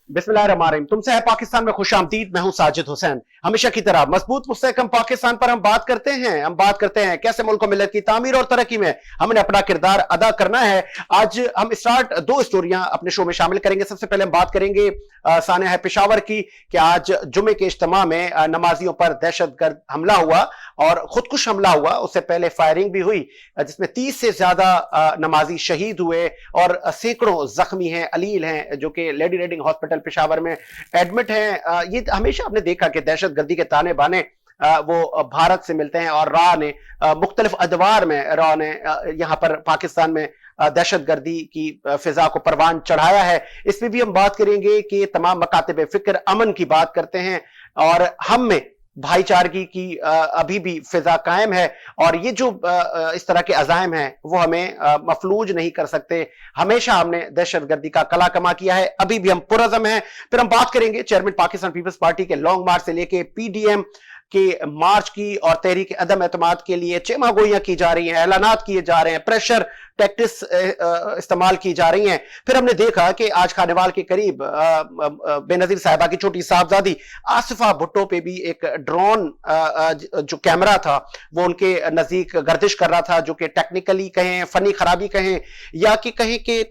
बिस्मिल्लाहिर्रहमानिर्रहीम। तुमसे है पाकिस्तान में खुशामदीद। मैं हूं साजिद हुसैन। हमेशा की तरह मजबूत मुस्तहकम पाकिस्तान पर हम बात करते हैं कैसे मुल्क और मिल्लत की तामीर और तरक्की में हमने अपना किरदार अदा करना है। आज हम दो स्टोरियां अपने शो में शामिल करेंगे। सबसे पहले हम बात करेंगे सानिया है पेशावर की कि आज जुमे के इज्तिमा में नमाजियों पर दहशतगर्द हमला हुआ और खुदकुश हमला हुआ। उससे पहले फायरिंग भी हुई जिसमें 30 से ज्यादा नमाजी शहीद हुए और सैकड़ों जख्मी हैं, अलील हैं, जो कि लेडी रेडिंग हॉस्पिटल पेशावर में एडमिट हैं। ये हमेशा आपने देखा कि दहशतगर्दी के ताने बाने वो भारत से मिलते हैं और रॉ ने मुख्तलिफ अदवार में यहां पर पाकिस्तान में दहशतगर्दी की फिजा को परवान चढ़ाया है। इसमें भी हम बात करेंगे कि तमाम मकातिब फिक्र अमन की बात करते हैं और हम में भाईचारगी की अभी भी फिजा कायम है और ये जो इस तरह के अजायम हैं वो हमें मफलूज नहीं कर सकते। हमेशा हमने दहशतगर्दी का कला कमा किया है, अभी भी हम पुरअज़म हैं। फिर हम बात करेंगे चेयरमैन पाकिस्तान पीपल्स पार्टी के लॉन्ग मार्च से लेके पीडीएम के मार्च की और तहरीक अदम एतमाद के लिए चेमा गोइयां की जा रही हैं, ऐलानात किए जा रहे हैं, प्रेशर टैक्टिस इस्तेमाल की जा रही हैं। फिर हमने देखा कि आज खानेवाल के करीब बेनजीर साहिबा की छोटी साहबजादी आसिफा भुट्टो पे भी एक ड्रोन जो कैमरा था वो उनके नजदीक गर्दिश कर रहा था, जो कि टेक्निकली कहें, फनी खराबी कहें या कि कहें कि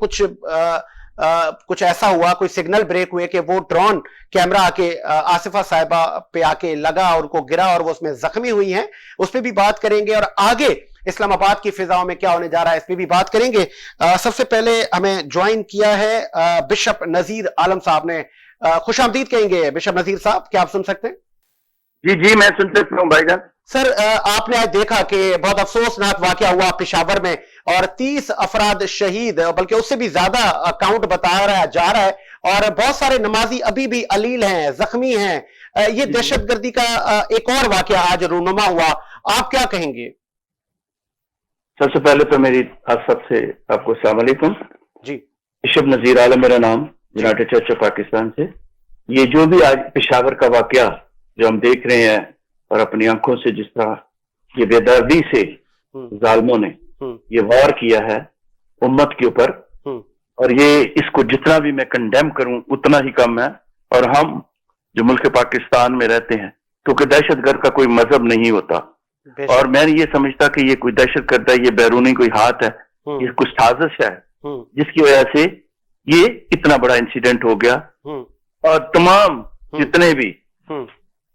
कुछ ऐसा हुआ, कोई सिग्नल ब्रेक हुए कि वो ड्रोन कैमरा आके आसिफा साहिबा पे आके लगा और उनको गिरा और वो उसमें जख्मी हुई हैं। उस पर भी बात करेंगे और आगे इस्लामाबाद की फिजाओं में क्या होने जा रहा है इस पर भी बात करेंगे। सबसे पहले हमें ज्वाइन किया है बिशप नजीर आलम साहब ने। खुशामदीद कहेंगे बिशप नजीर साहब, क्या आप सुन सकते हैं? जी जी, मैं सुन सकता हूँ भाईजान। सर, आपने आज देखा कि बहुत अफसोसनाक वाकया हुआ पेशावर में और 30 अफराद शहीद, बल्कि उससे भी ज्यादा काउंट बताया जा रहा है और बहुत सारे नमाजी अभी भी अलील हैं, जख्मी हैं। ये दहशतगर्दी का एक और वाकया आज रूनुमा हुआ, आप क्या कहेंगे? सबसे पहले तो मेरी आप सबसे आपको अस्सलाम वालेकुम जी। बिशप नजीर आलम मेरा नाम, यूनाइटेड चर्च ऑफ पाकिस्तान से। ये जो भी आज पेशावर का वाकया जो हम देख रहे हैं और अपनी आंखों से जिस तरह ये बेदर्दी से जालिमों ने ये वार किया है उम्मत के ऊपर, और ये इसको जितना भी मैं कंडेम करूं उतना ही कम है। और हम जो मुल्क पाकिस्तान में रहते हैं, क्योंकि दहशतगर्द का कोई मजहब नहीं होता और मैं ये समझता कि ये कोई दहशतगर्द है, ये बैरूनी कोई हाथ है, ये कुछ साजिश है जिसकी वजह से ये इतना बड़ा इंसिडेंट हो गया और तमाम जितने भी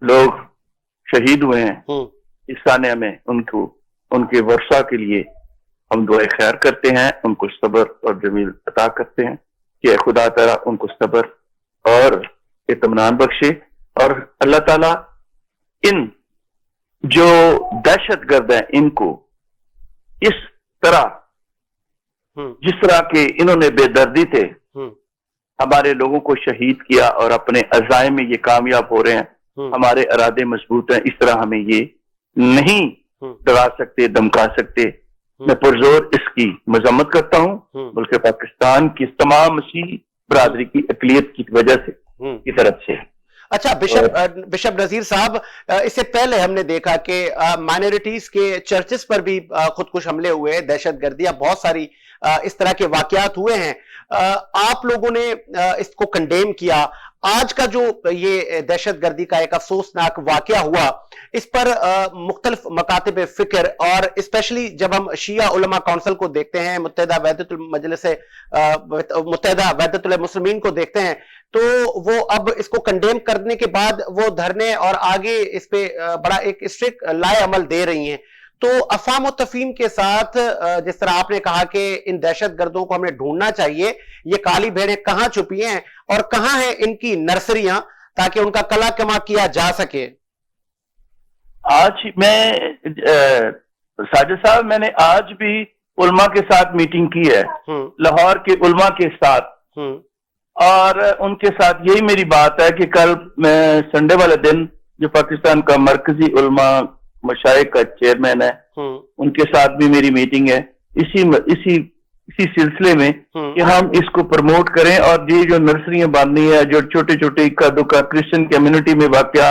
लोग शहीद हुए हैं इस सानिया में उनके वर्षा के लिए हम दुआ खैर करते हैं, उनको सब्र और जमील अता करते हैं कि खुदा ताला उनको सब्र और इत्मीनान बख्शे। और अल्लाह ताला इन जो दहशतगर्द हैं इनको इस तरह जिस तरह के इन्होंने बेदर्दी थे हमारे लोगों को शहीद किया और अपने अज़ाइम में ये कामयाब हो रहे हैं, हमारे इरादे मजबूत हैं, इस तरह हमें ये नहीं डरा सकते, धमका सकते। मैं पुरजोर इसकी मजम्मत करता हूँ मुल्क पाकिस्तान की तमाम मसीही बरादरी की अक़लियत की वजह से की तरफ से। अच्छा बिशप नजीर साहब, इससे पहले हमने देखा कि माइनॉरिटीज के चर्चेस पर भी खुदकुश हमले हुए, दहशतगर्दी, बहुत सारी इस तरह के वाकयात हुए हैं। आप लोगों ने इसको कंडेम किया। आज का जो ये दहशतगर्दी का एक अफसोसनाक वाकया हुआ, इस पर मुख्तलिफ मकातिब फिक्र और स्पेशली जब हम शिया उलमा काउंसिल को देखते हैं, मुत्तहिदा वहदतुल मुस्लिमीन को देखते हैं, तो वो अब इसको कंडेम करने के बाद वो धरने और आगे इस पे बड़ा एक स्ट्रिक्ट लाए अमल दे रही हैं। तो अफ़वाम और तफ़हीम के साथ जिस तरह आपने कहा कि इन दहशतगर्दों को हमें ढूंढना चाहिए, ये काली भेड़ें कहां छुपी हैं और कहां हैं इनकी नर्सरियां, ताकि उनका कला कमा किया जा सके। आज मैं साजिद साहब, मैंने आज भी उलमा के साथ मीटिंग की है, लाहौर के उलमा के साथ, और उनके साथ यही मेरी बात है कि कल मैं संडे वाले दिन जो पाकिस्तान का मरकजी उलमा मशाइख का चेयरमैन है उनके साथ भी मेरी मीटिंग है इसी सिलसिले में कि हम इसको प्रमोट करें और ये जो नर्सरियां बांधनी है, जो छोटे छोटे इक्का दुक्का क्रिश्चियन कम्युनिटी में वाकया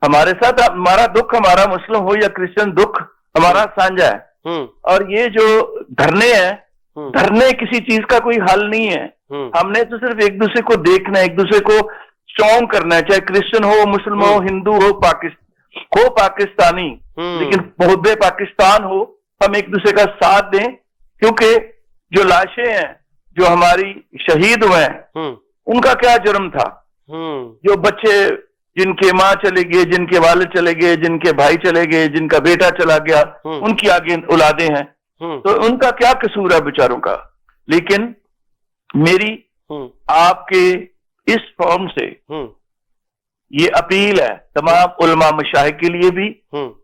हमारे साथ, हमारा दुख, हमारा मुस्लिम हो या क्रिश्चियन, दुख हमारा साझा है। और ये जो धरने हैं, धरने किसी चीज का कोई हल नहीं है। हमने तो सिर्फ एक दूसरे को देखना है, एक दूसरे को स्ट्रॉन्ग करना है, चाहे क्रिश्चियन हो, मुसलमान हो, हिंदू हो, पाकिस्तानी, लेकिन मुहब्बे पाकिस्तान हो, हम एक दूसरे का साथ दें। क्योंकि जो लाशें हैं जो हमारी शहीद हुए हैं, उनका क्या जुर्म था? जो बच्चे जिनके माँ चले गए, जिनके वालिद चले गए, जिनके भाई चले गए, जिनका बेटा चला गया, उनकी आगे औलादें हैं, तो उनका क्या कसूर है बेचारों का? लेकिन मेरी आपके इस फॉर्म से ये अपील है तमाम उलमा मशाइख के लिए भी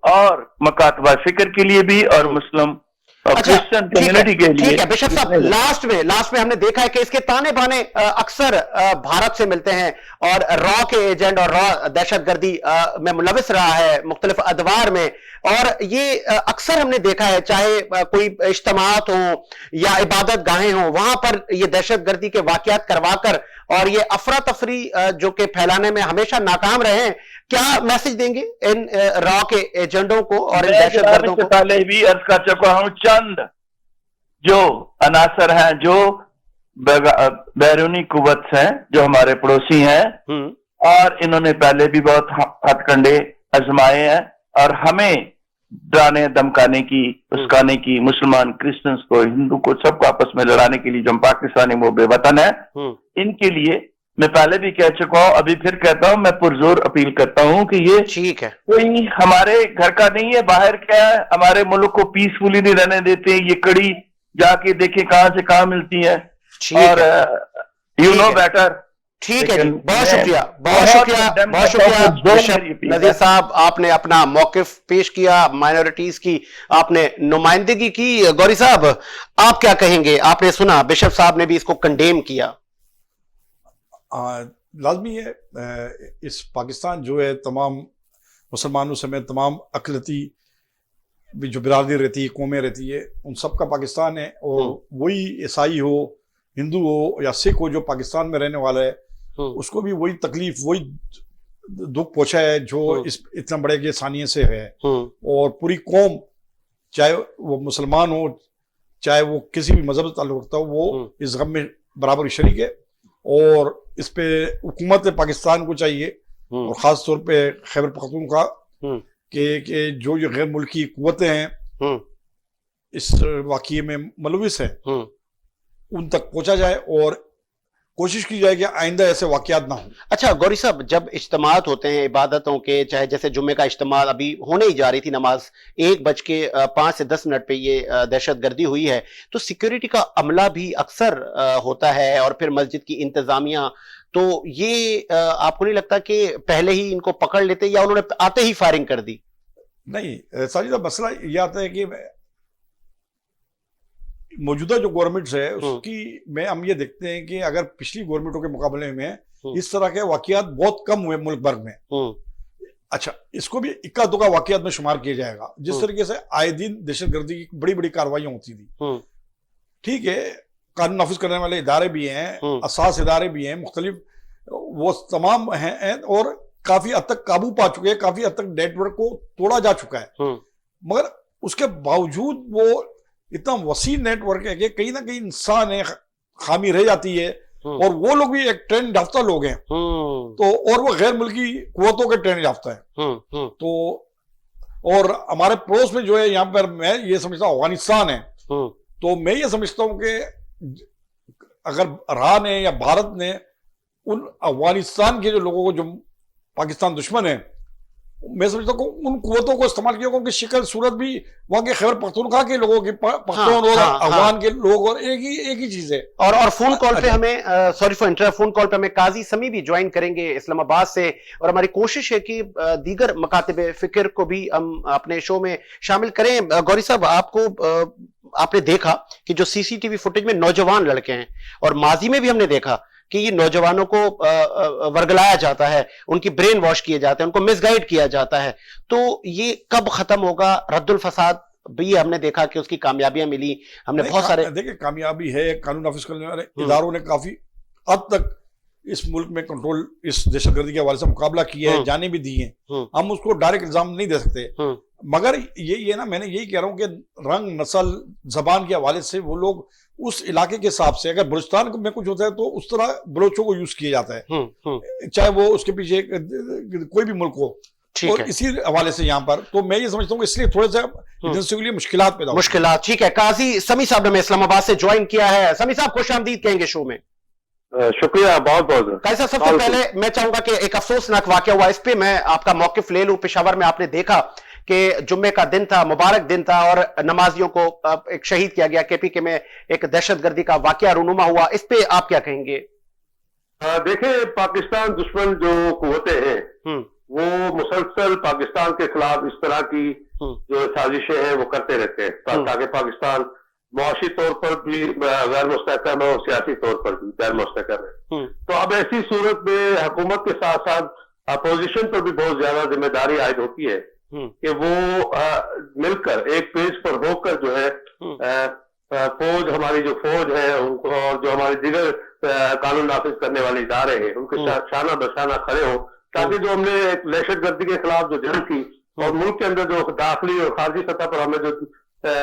और मकातबा फिक्र के लिए भी और मुस्लिम क्रिश्चियन कम्युनिटी के लिए। ठीक है बिशप साहब, लास्ट में हमने देखा है कि इसके ताने बाने अक्सर भारत से मिलते हैं और रॉ के एजेंट और रॉ दहशतगर्दी में मुलविस रहा है मुख्तलिफ अदवार में, और ये अक्सर हमने देखा है चाहे कोई इज्तिमात हो या इबादत गाहें हो, वहां पर ये दहशतगर्दी के वाकयात करवाकर और ये अफरा तफरी जो कि फैलाने में हमेशा नाकाम रहे हैं। क्या मैसेज देंगे इन रॉ के एजेंटों को और इन दहशतगर्दों को? पहले भी अर्ज कर चुका हूं, चंद जो अनासर हैं, जो बैरूनी कुव्वत हैं, जो हमारे पड़ोसी हैं, और इन्होंने पहले भी बहुत हथकंडे आजमाए हैं और हमें डराने धमकाने की, उस्काने की, मुसलमान क्रिश्चियंस को, हिंदू को, सबको आपस में लड़ाने के लिए जो हम पाकिस्तानी मुहब्बे वतन है, इनके लिए मैं पहले भी कह चुका हूं, अभी फिर कहता हूं, मैं पुरजोर अपील करता हूं कि ये ठीक है, कोई हमारे घर का नहीं है, बाहर क्या है, हमारे मुल्क को पीसफुली नहीं रहने देते। ये कड़ी जाके देखे कहां से कहां मिलती है, और यू नो बेटर। ठीक है जी, बहुत शुक्रिया नजीर साहब, आपने अपना मौकिफ पेश किया, माइनॉरिटीज की आपने नुमाइंदगी की। गौरी साहब, आप क्या कहेंगे? आपने सुना बिशप साहब ने भी इसको कंडेम किया। लाजमी है, इस पाकिस्तान जो है तमाम मुसलमानों समेत तमाम अकलती जो बिरादरी रहती है, कौमें रहती है, उन सब का पाकिस्तान है। और वही ईसाई हो, हिंदू हो या सिख हो, जो पाकिस्तान में रहने वाला है, उसको भी वही तकलीफ, वही दुख पहुंचा है जो इस इतना बड़े के सानिये से है। और पूरी कौम, चाहे वो मुसलमान हो, चाहे वो किसी भी मजहब से ताल्लुक रखता हो, वो इस गम में बराबर शरीक है। और इस पे हुकूमत पाकिस्तान को चाहिए, और खास तौर पे खैबर पख्तूनख्वा के जो गैर मुल्की कुव्वतें हैं इस वाक़ये में मुलविस हैं, उन तक पहुंचा जाए और कोशिश की जाए कि आइंदा ऐसे वाकयात ना हो। अच्छा गौरी साहब, जब इज्तिमात होते हैं इबादतों के, चाहे जैसे जुम्मे का इज्तिमा अभी होने ही जा रही थी नमाज, 1:05 से 10 मिनट पे ये दहशतगर्दी हुई है, तो सिक्योरिटी का अमला भी अक्सर होता है और फिर मस्जिद की इंतजामिया, तो ये आपको नहीं लगता कि पहले ही इनको पकड़ लेते या उन्होंने आते ही फायरिंग कर दी? नहीं, साजिदा मसला ये आता है कि मौजूदा जो गवर्नमेंट्स है उसकी में हम ये देखते हैं कि अगर पिछली गवर्नमेंटों के मुकाबले में इस तरह के वाकयात बहुत कम हुए मुल्क भर में। अच्छा, इसको भी इक्का दुक्का वाकयात में शुमार किया जाएगा। जिस तरीके से आए दिन दहशतगर्दी की बड़ी बड़ी कार्रवाइयां होती थी, ठीक है, कानून नाफिज करने वाले इदारे भी हैं, असास इदारे भी हैं, मुख्तलिफ वो तमाम हैं और काफी हद तक काबू पा चुके हैं, काफी हद तक नेटवर्क को तोड़ा जा चुका है। मगर उसके बावजूद वो इतना वसी नेटवर्क है कि कहीं ना कहीं इंसान है, खामी रह जाती है। और वो लोग भी एक ट्रेंड याफ्ता लोग हैं, तो और वो गैर मुल्की कुव्वतों के ट्रेंड याफ्ता है। तो और हमारे पड़ोस में जो है, यहाँ पर मैं ये समझता हूँ अफगानिस्तान है, तो मैं ये समझता हूँ कि अगर रहा ने या भारत ने उन अफगानिस्तान के जो लोगों को, जो पाकिस्तान दुश्मन है, मैं समझता हूँ उन कुव्वतों को इस्तेमाल किया, उनकी शक्ल सूरत भी वहां के खैबर पख्तूनख्वा के लोगों की, पख्तून और अफगान के लोग, और एक ही चीज है। और फोन कॉल पे हमें sorry for interrupt, phone call पे हमें काजी समी भी ज्वाइन करेंगे इस्लामाबाद से, और हमारी कोशिश है कि दीगर मकातबे फिक्र को भी हम अपने शो में शामिल करें। गौरी साहब, आपने देखा कि जो सीसीटीवी फुटेज में नौजवान लड़के हैं, और माजी में भी हमने देखा कि ये नौजवानों को वर्गलाया जाता है, उनकी ब्रेन वॉश किए जाते हैं, उनको मिसगाइड किया जाता है, तो ये कब खत्म होगा? रद्दुल फसाद भी हमने देखा कि उसकी कामयाबियां मिली, हमने बहुत सारे देखिए कामयाबी है, कानून नाफिज करने वाले इदारों ने काफी हद तक इस मुल्क में कंट्रोल, इस दहशतगर्दी के हवाले से मुकाबला किया है, जाने भी दी है। हम उसको डायरेक्ट इल्जाम नहीं दे सकते, मगर ये ना, मैंने यही कह रहा हूँ कि रंग, नस्ल, जबान के हवाले से वो लोग उस इलाके के हिसाब से, अगर बलूचिस्तान में कुछ होता है तो उस तरह बलोचों को यूज किया जाता है, चाहे वो उसके पीछे कोई भी मुल्क हो। और इसी हवाले से यहाँ पर तो मैं ये समझता हूँ इसलिए थोड़े से एजेंसी के लिए मुश्किलात पैदा मुश्किलात। ठीक है, काजी समी साहब ने इस्लामाबाद से ज्वाइन किया है। समी साहब खुश आमदीद कहेंगे शो में। शुक्रिया, बहुत बहुत। कैसा, सबसे पहले मैं चाहूंगा कि एक अफसोसनाक वाकया हुआ, इस पे मैं आपका मौकिफ ले लूं। पेशावर में आपने देखा कि जुम्मे का दिन था, मुबारक दिन था, और नमाजियों को एक शहीद किया गया। केपीके में एक दहशतगर्दी का वाकया रूनुमा हुआ, इस पे आप क्या कहेंगे? देखिए, पाकिस्तान दुश्मन जो कुव्वतें हैं वो मुसलसल पाकिस्तान के खिलाफ इस तरह की जो साजिशें हैं वो करते रहते हैं ताकि पाकिस्तान मुआशी तौर पर भी गैर मुस्तहकम है और सियासी तौर पर भी गैर मुस्तहकम है। तो अब ऐसी सूरत में हुकूमत के साथ साथ अपोजिशन पर भी बहुत ज्यादा जिम्मेदारी आयद होती है कि वो मिलकर एक पेज पर होकर जो है फौज, हमारी जो फौज है उनको, और जो हमारे दिगर कानून नाफिज करने वाले इदारे हैं उनके साथ शाना बशाना खड़े हो, ताकि जो हमने एक दहशतगर्दी के खिलाफ जो जंग की और मुल्क के अंदर जो दाखिली और खारजी सतह पर हमें जो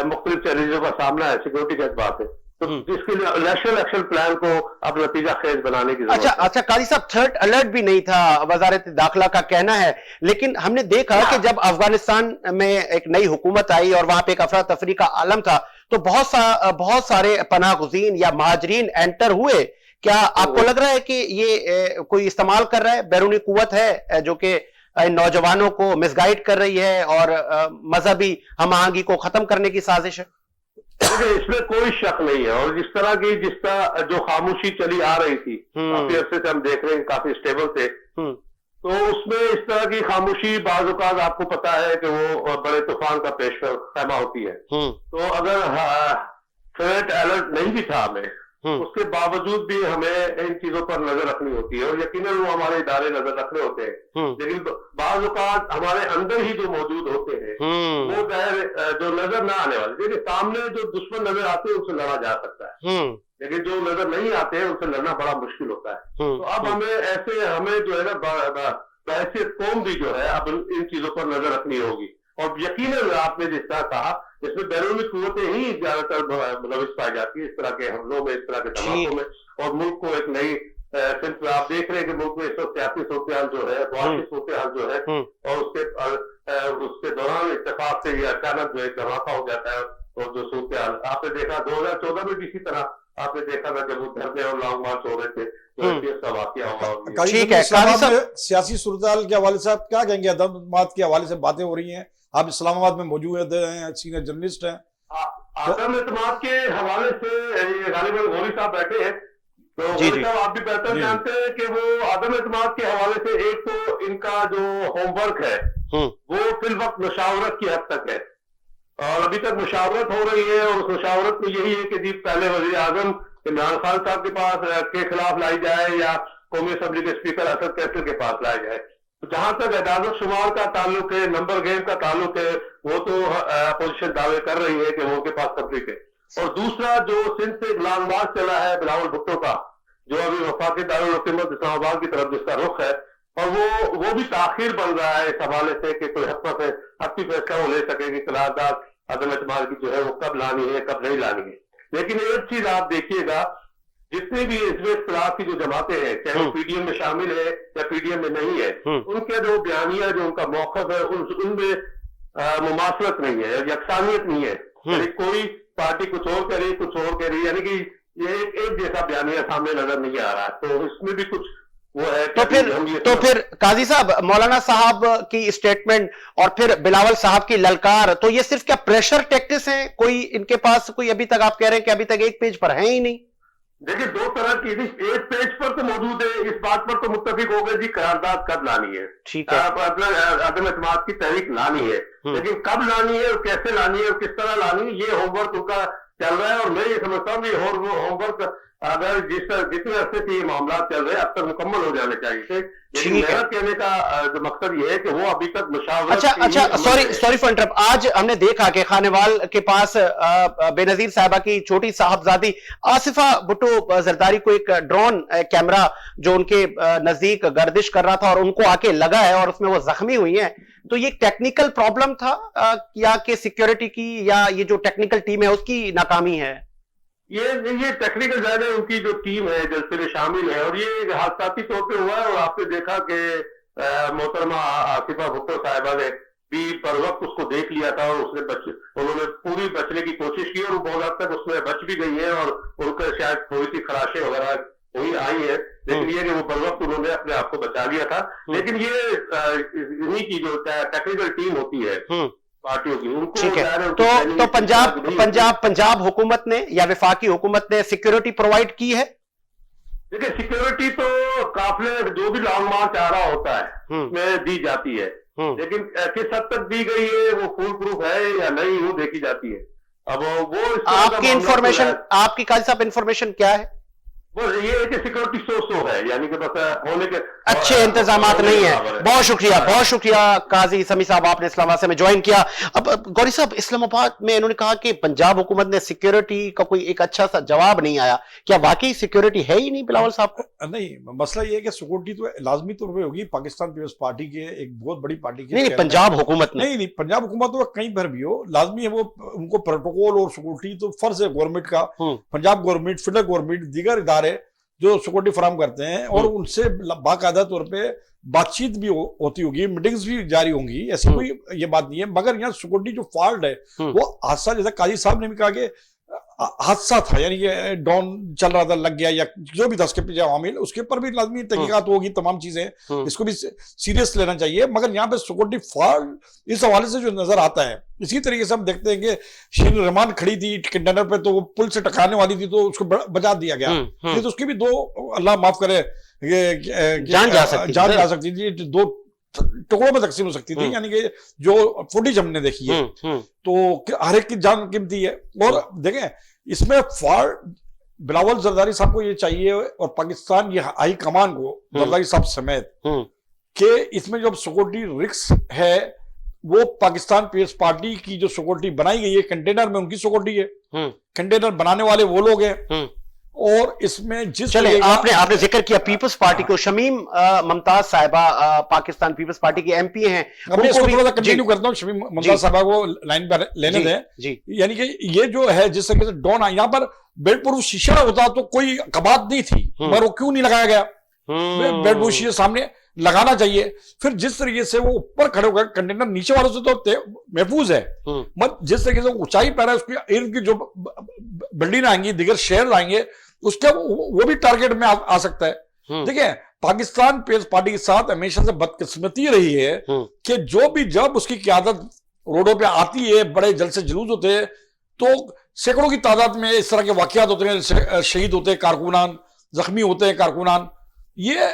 मुख्तलिफ चैलेंजों का सामना है सिक्योरिटी के एतबार से, तो जिसके लिए नेशनल एक्शन प्लान को अब नतीजा खेज बनाने की जरूरत है। अच्छा काजी साहब, थर्ड अलर्ट भी नहीं था, वजारत दाखिला का कहना है, लेकिन हमने देखा कि जब अफगानिस्तान में एक नई हुकूमत आई और वहां पे एक अफरा तफरी का आलम था, तो बहुत सारे पनाह गुज़ीन या महाजरीन एंटर हुए। क्या आपको लग रहा है कि ये कोई इस्तेमाल कर रहा है, बैरूनी कुव्वत है जो कि नौजवानों को मिसगाइड कर रही है और मजहबी हम-आहंगी को खत्म करने की साजिश है? देखिए, इसमें कोई शक नहीं है। और जिसका जो खामोशी चली आ रही थी काफी अरसे से हम देख रहे हैं, काफी स्टेबल थे, तो उसमें इस तरह की खामोशी बाज़ औक़ात आपको पता है कि वो बड़े तूफान का पेश खैमा होती है। तो अगर थ्रेट अलर्ट नहीं भी था हमें, उसके बावजूद भी हमें इन चीजों पर नजर रखनी होती है और यकीनन वो हमारे इदारे नजर रखने होते हैं। लेकिन बाज़ औक़ात हमारे अंदर ही जो मौजूद होते हैं वो जो नजर ना आने वाले, देखिए सामने जो दुश्मन नजर आते हैं उनसे लड़ा जा सकता है, लेकिन जो नजर नहीं आते हैं उनसे लड़ना बड़ा मुश्किल होता है। तो अब हमें जो है ना बहैसियत कौम भी जो है अब इन चीजों पर नजर रखनी होगी। और यकीनन आपने जिस तरह कहा, इसमें बैरूनी कुव्वतें ही ज्यादातर मुलविस पाई जाती है इस तरह के हमलों में, इस तरह के धमाकों में, और मुल्क को एक नई सिर्फ आप देख रहे हैं कि मुल्क में इस वक्त सियासी सूरत जो है, मुआशी सूरत जो है, और उसके दौरान इत्तेफाक से ये अचानक जो है धमाका हो जाता है। और जो सूरत आपने देखा 2014 में भी इसी तरह आपने देखा था जब वो धरने और लॉन्ग मार्च हो रहे थे, तो वाकया होगा। ठीक है, सियासी सूरत के हवाले से आप क्या कहेंगे? आतंकवाद के हवाले से बातें हो रही हैं, आप इस्लामाबाद में मौजूद हैं, सीनियर जर्नलिस्ट हैं। आतंकवाद के हवाले से गालिबन गौरी साहब बैठे हैं, तो गौरी साहब आप भी बेहतर जानते हैं कि वो आतंकवाद के हवाले से एक तो इनका जो होमवर्क है वो फिल वक्त मुशावरत की हद तक है, और अभी तक मुशावरत हो रही है, और उस मुशावरत में यही है कि जी पहले वज़ीर आज़म इमरान खान साहब के पास के खिलाफ लाई जाए या कौमी असम्बली के स्पीकर असद कैसर के पास लाई जाए। तो जहां तक एदाद शुमार का ताल्लुक है, नंबर गेम का ताल्लुक है, वो तो अपोजिशन दावे कर रही है कि वो उनके पास तफरीक है। और दूसरा जो सिंध से लॉन्ग मार्च चला है बिलावल भुट्टो का, जो अभी वफाकी दारुल हुकूमत इस्लामाबाद की तरफ जिसका रुख है, और वो भी ताखिर बन रहा है इस हवाले से कि कोई हत्ती फैसला वो ले सके कि करारदाद अदम एतमाद की जो है वो कब लानी है कब नहीं लानी है। लेकिन एक चीज आप देखिएगा, जितने भी इसमें इख्तिलाफ की जो जमातें हैं, चाहे वो पीडीएम में शामिल है या पीडीएम में नहीं है, उनके जो बयानिया जो उनका मौक़िफ़ है उनमें मुमासलत नहीं है, यकसानियत नहीं है। यानी कोई पार्टी कुछ और कह रही, कुछ और कह रही, यानी कि ये एक जैसा बयानिया सामने नजर नहीं आ रहा। तो इसमें भी कुछ वो है। तो फिर काजी साहब, मौलाना साहब की स्टेटमेंट और फिर बिलावल साहब की ललकार, तो ये सिर्फ क्या प्रेशर टैक्टिक्स हैं? कोई इनके पास कोई अभी तक आप कह रहे हैं कि अभी तक एक पेज पर है ही नहीं? देखिए, दो तरह की, एक पेज पर तो मौजूद है, इस बात पर तो मुत्तफिक हो गए जी करारदाद कब लानी है, ठीक है, अदम एतमाद की तहरीक लानी है, लेकिन कब लानी है और कैसे लानी है और किस तरह लानी है, ये होमवर्क उनका चल रहा है। और मैं ये समझता हूँ ये होमवर्क अगर जितने अरसे से ये मामला चल रहे हैं अब तक मुकम्मल हो जाने चाहिए थे, लेकिन ठीक है। मेरा कहने का जो मकसद ये है कि वो अभी तक मुशावरत अच्छा की अच्छा, ही अमल सॉरी फॉर इंटरप्ट। आज हमने देखा कि खानेवाल के पास बेनजीर साहिबा की छोटी साहबजादी आसिफा भुट्टो जरदारी को एक ड्रोन कैमरा जो उनके नजदीक गर्दिश कर रहा था और उनको आके लगा है और उसमें वो जख्मी हुई हैं। तो ये टेक्निकल प्रॉब्लम था या कि सिक्योरिटी की या ये जो टेक्निकल टीम है उसकी नाकामी है? ये टेक्निकल जायद है, उनकी जो टीम है जलसे में शामिल है और ये हादसाती तौर पे हुआ है। और आपने देखा कि मोहतरमा आसिफा भुट्टो साहिबा ने भी पर वक्त उसको देख लिया था और उन्होंने पूरी बचने की कोशिश की और वो बहुत हद तक उसमें बच भी गई है और उनको शायद थोड़ी सी खराशें वगैरह हुई आई है, लेकिन ये कि वो पर वक्त उन्होंने अपने आप को बचा लिया था। लेकिन ये इन्हीं की जो टेक्निकल टीम होती है पार्टियों की, उनको ठीक है। तो पंजाब हुकूमत ने या वफाकी हुकूमत ने सिक्योरिटी प्रोवाइड की है? देखिए, सिक्योरिटी तो काफिले जो भी लॉन्ग मार्च आ रहा होता है उसमें दी जाती है, लेकिन किस हद तक दी गई है वो फुल प्रूफ है या नहीं वो देखी जाती है। अब वो आपकी इंफॉर्मेशन, आपकी काजी साहब इंफॉर्मेशन क्या है? वो ये है कि सिक्योरिटी सो है, यानी कि बस होने के अच्छे इंतजामात नहीं है। बहुत शुक्रिया काजी समी साहब, आपने इस्लामाबाद से में ज्वाइन किया। अब गौरी साहब, इस्लामाबाद में इन्होंने कहा कि पंजाब हुकूमत ने सिक्योरिटी का कोई एक अच्छा सा जवाब नहीं आया। क्या वाकई सिक्योरिटी है ही नहीं बिलावल साहब को? नहीं, मसला ये है कि सिक्योरिटी तो लाजमी तौर पर होगी पाकिस्तान पीपल्स पार्टी के, एक बहुत बड़ी पार्टी की। नहीं, पंजाब हुकूमत नहीं, पंजाब हुकूमत तो कहीं पर भी हो लाजमी है, वो उनको प्रोटोकॉल और सिक्योरिटी तो फर्ज है गवर्नमेंट का। पंजाब गवर्नमेंट, फेडरल गवर्नमेंट, दीगर इदारे जो सिक्योरिटी फराहम करते हैं और उनसे बाकायदा तौर पे बातचीत भी होती होगी, मीटिंग्स भी जारी होंगी, ऐसी कोई ये बात नहीं है। मगर यहाँ सिक्योरिटी जो फॉल्ट है वो हादसा, जैसा काजी साहब ने भी कहा कि हादसा था, यानी कि ड्रोन चल रहा था, लग गया या जो भी था उसके पीछे आमिल, उसके ऊपर भी लाजमी तहकीकात होगी, तमाम चीजें, इसको भी सीरियस लेना चाहिए। मगर यहाँ पे सिक्योरिटी फॉल्ट इस हवाले से जो नजर आता है, इसी तरीके से हम देखते हैं कि शीन रहमान खड़ी थी कंटेनर पे, तो वो पुल से टकराने वाली थी तो उसको बचा दिया गया, तो उसकी भी दो, अल्लाह माफ करे, जान जा सकती थी, दो टुकड़ों में तकसीम हो सकती थी, यानी कि जो फुटेज हमने देखी है तो हर एक की जान कीमती है। और देखें, इसमें फॉल्ट बिलावल जरदारी साहब को ये चाहिए और पाकिस्तान ये हाई कमान को, जरदारी साहब समेत, कि इसमें जो सिक्योरिटी रिस्क है वो पाकिस्तान पीपल्स पार्टी की जो सिक्योरिटी बनाई गई है कंटेनर में, उनकी सिक्योरिटी है, कंटेनर बनाने वाले वो लोग हैं। और इसमें जिस चले आपने जिक्र किया पीपल्स पार्टी को, शमीम मुमताज साहिबा पाकिस्तान पीपल्स पार्टी की एमपी हैं, इसको थोड़ा सा कंटिन्यू करता हूँ, शमीम मुमताज साहिबा को लाइन पर लेने दें। यानी कि ये जो है जिस तरीके से ड्रोन, यहाँ पर बेड प्रूफ शीशा होता तो कोई कबात नहीं थी, मगर वो क्यों नहीं लगाया गया? बेड प्रूफ शीशे सामने लगाना चाहिए। फिर जिस तरीके से वो ऊपर खड़े होकर, कंटेनर नीचे वालों से तो महफूज है, मगर जिस तरीके से ऊंचाई पर है, उसकी इर्द की जो बिल्डिंग आएंगी, दिगर शहर आएंगे, उसका वो भी टारगेट में आ सकता है। देखिए, पाकिस्तान पीपल्स पार्टी के साथ हमेशा से बदकिस्मती रही है कि जो भी जब उसकी क़यादत रोडों पे आती है, बड़े जलसे जुलूस होते हैं, तो सैकड़ों की तादाद में इस तरह के वाकयात होते हैं, शहीद होते हैं कारकुनान, जख्मी होते हैं कारकुनान। ये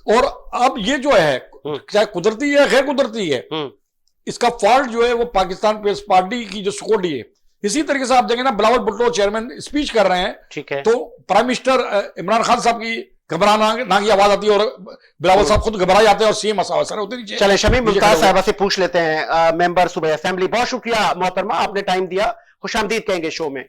और अब ये जो है, चाहे कुदरती है गैर कुदरती है, इसका फॉल्ट जो है वो पाकिस्तान पीपल्स पार्टी की जो सिक्योरिटी है। इसी तरीके से आप देखेंगे ना, बिलावल भुट्टो चेयरमैन स्पीच कर रहे हैं, ठीक है, तो प्राइम मिनिस्टर इमरान खान साहब की घबराना की आवाज आती है और बिलावल साहब खुद घबरा जाते हैं और सीएम असर होते नीचे। चले शमीम मुमताज साहिबा से पूछ लेते हैं, मेंबर सूबा असेंबली। बहुत शुक्रिया मोहतरमा, आपने टाइम दिया, खुशामदीद कहेंगे शो में।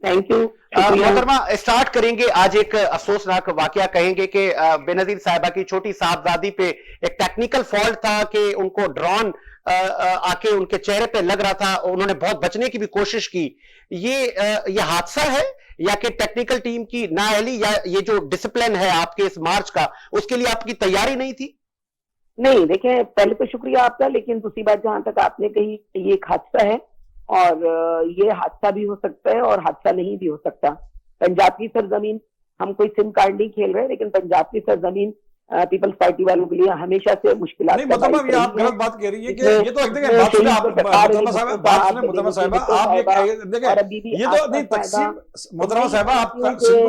थैंक यू मोहतरमा, स्टार्ट करेंगे आज एक अफसोसनाक वाकया, कहेंगे कि बेनजीर साहिबा की छोटी साहबजादी पे एक टेक्निकल फॉल्ट था कि उनको ड्रोन आके उनके चेहरे पे लग रहा था, उन्होंने बहुत बचने की भी कोशिश की। ये हादसा है या कि टेक्निकल टीम की नाअहली, या ये जो डिसिप्लिन है आपके इस मार्च का, उसके लिए आपकी तैयारी नहीं थी? नहीं, देखें, पहले तो शुक्रिया आपका, लेकिन दूसरी बात जहां तक आपने कही, ये एक हादसा है और ये हादसा भी हो सकता है और हादसा नहीं भी हो सकता। पंजाब की सरजमीन, हम कोई सिम कार्ड नहीं खेल रहे, लेकिन पंजाब की सरजमीन पीपल्स पार्टी वालों के लिए हमेशा से मुश्किलात। नहीं, मतलब ये आप गलत बात कह रही है कि ये तो बात सुने आप, मोहतरमा साहिबा, आप ये देखें, ये तो नहीं, तकसीम, मोहतरमा साहिबा, आप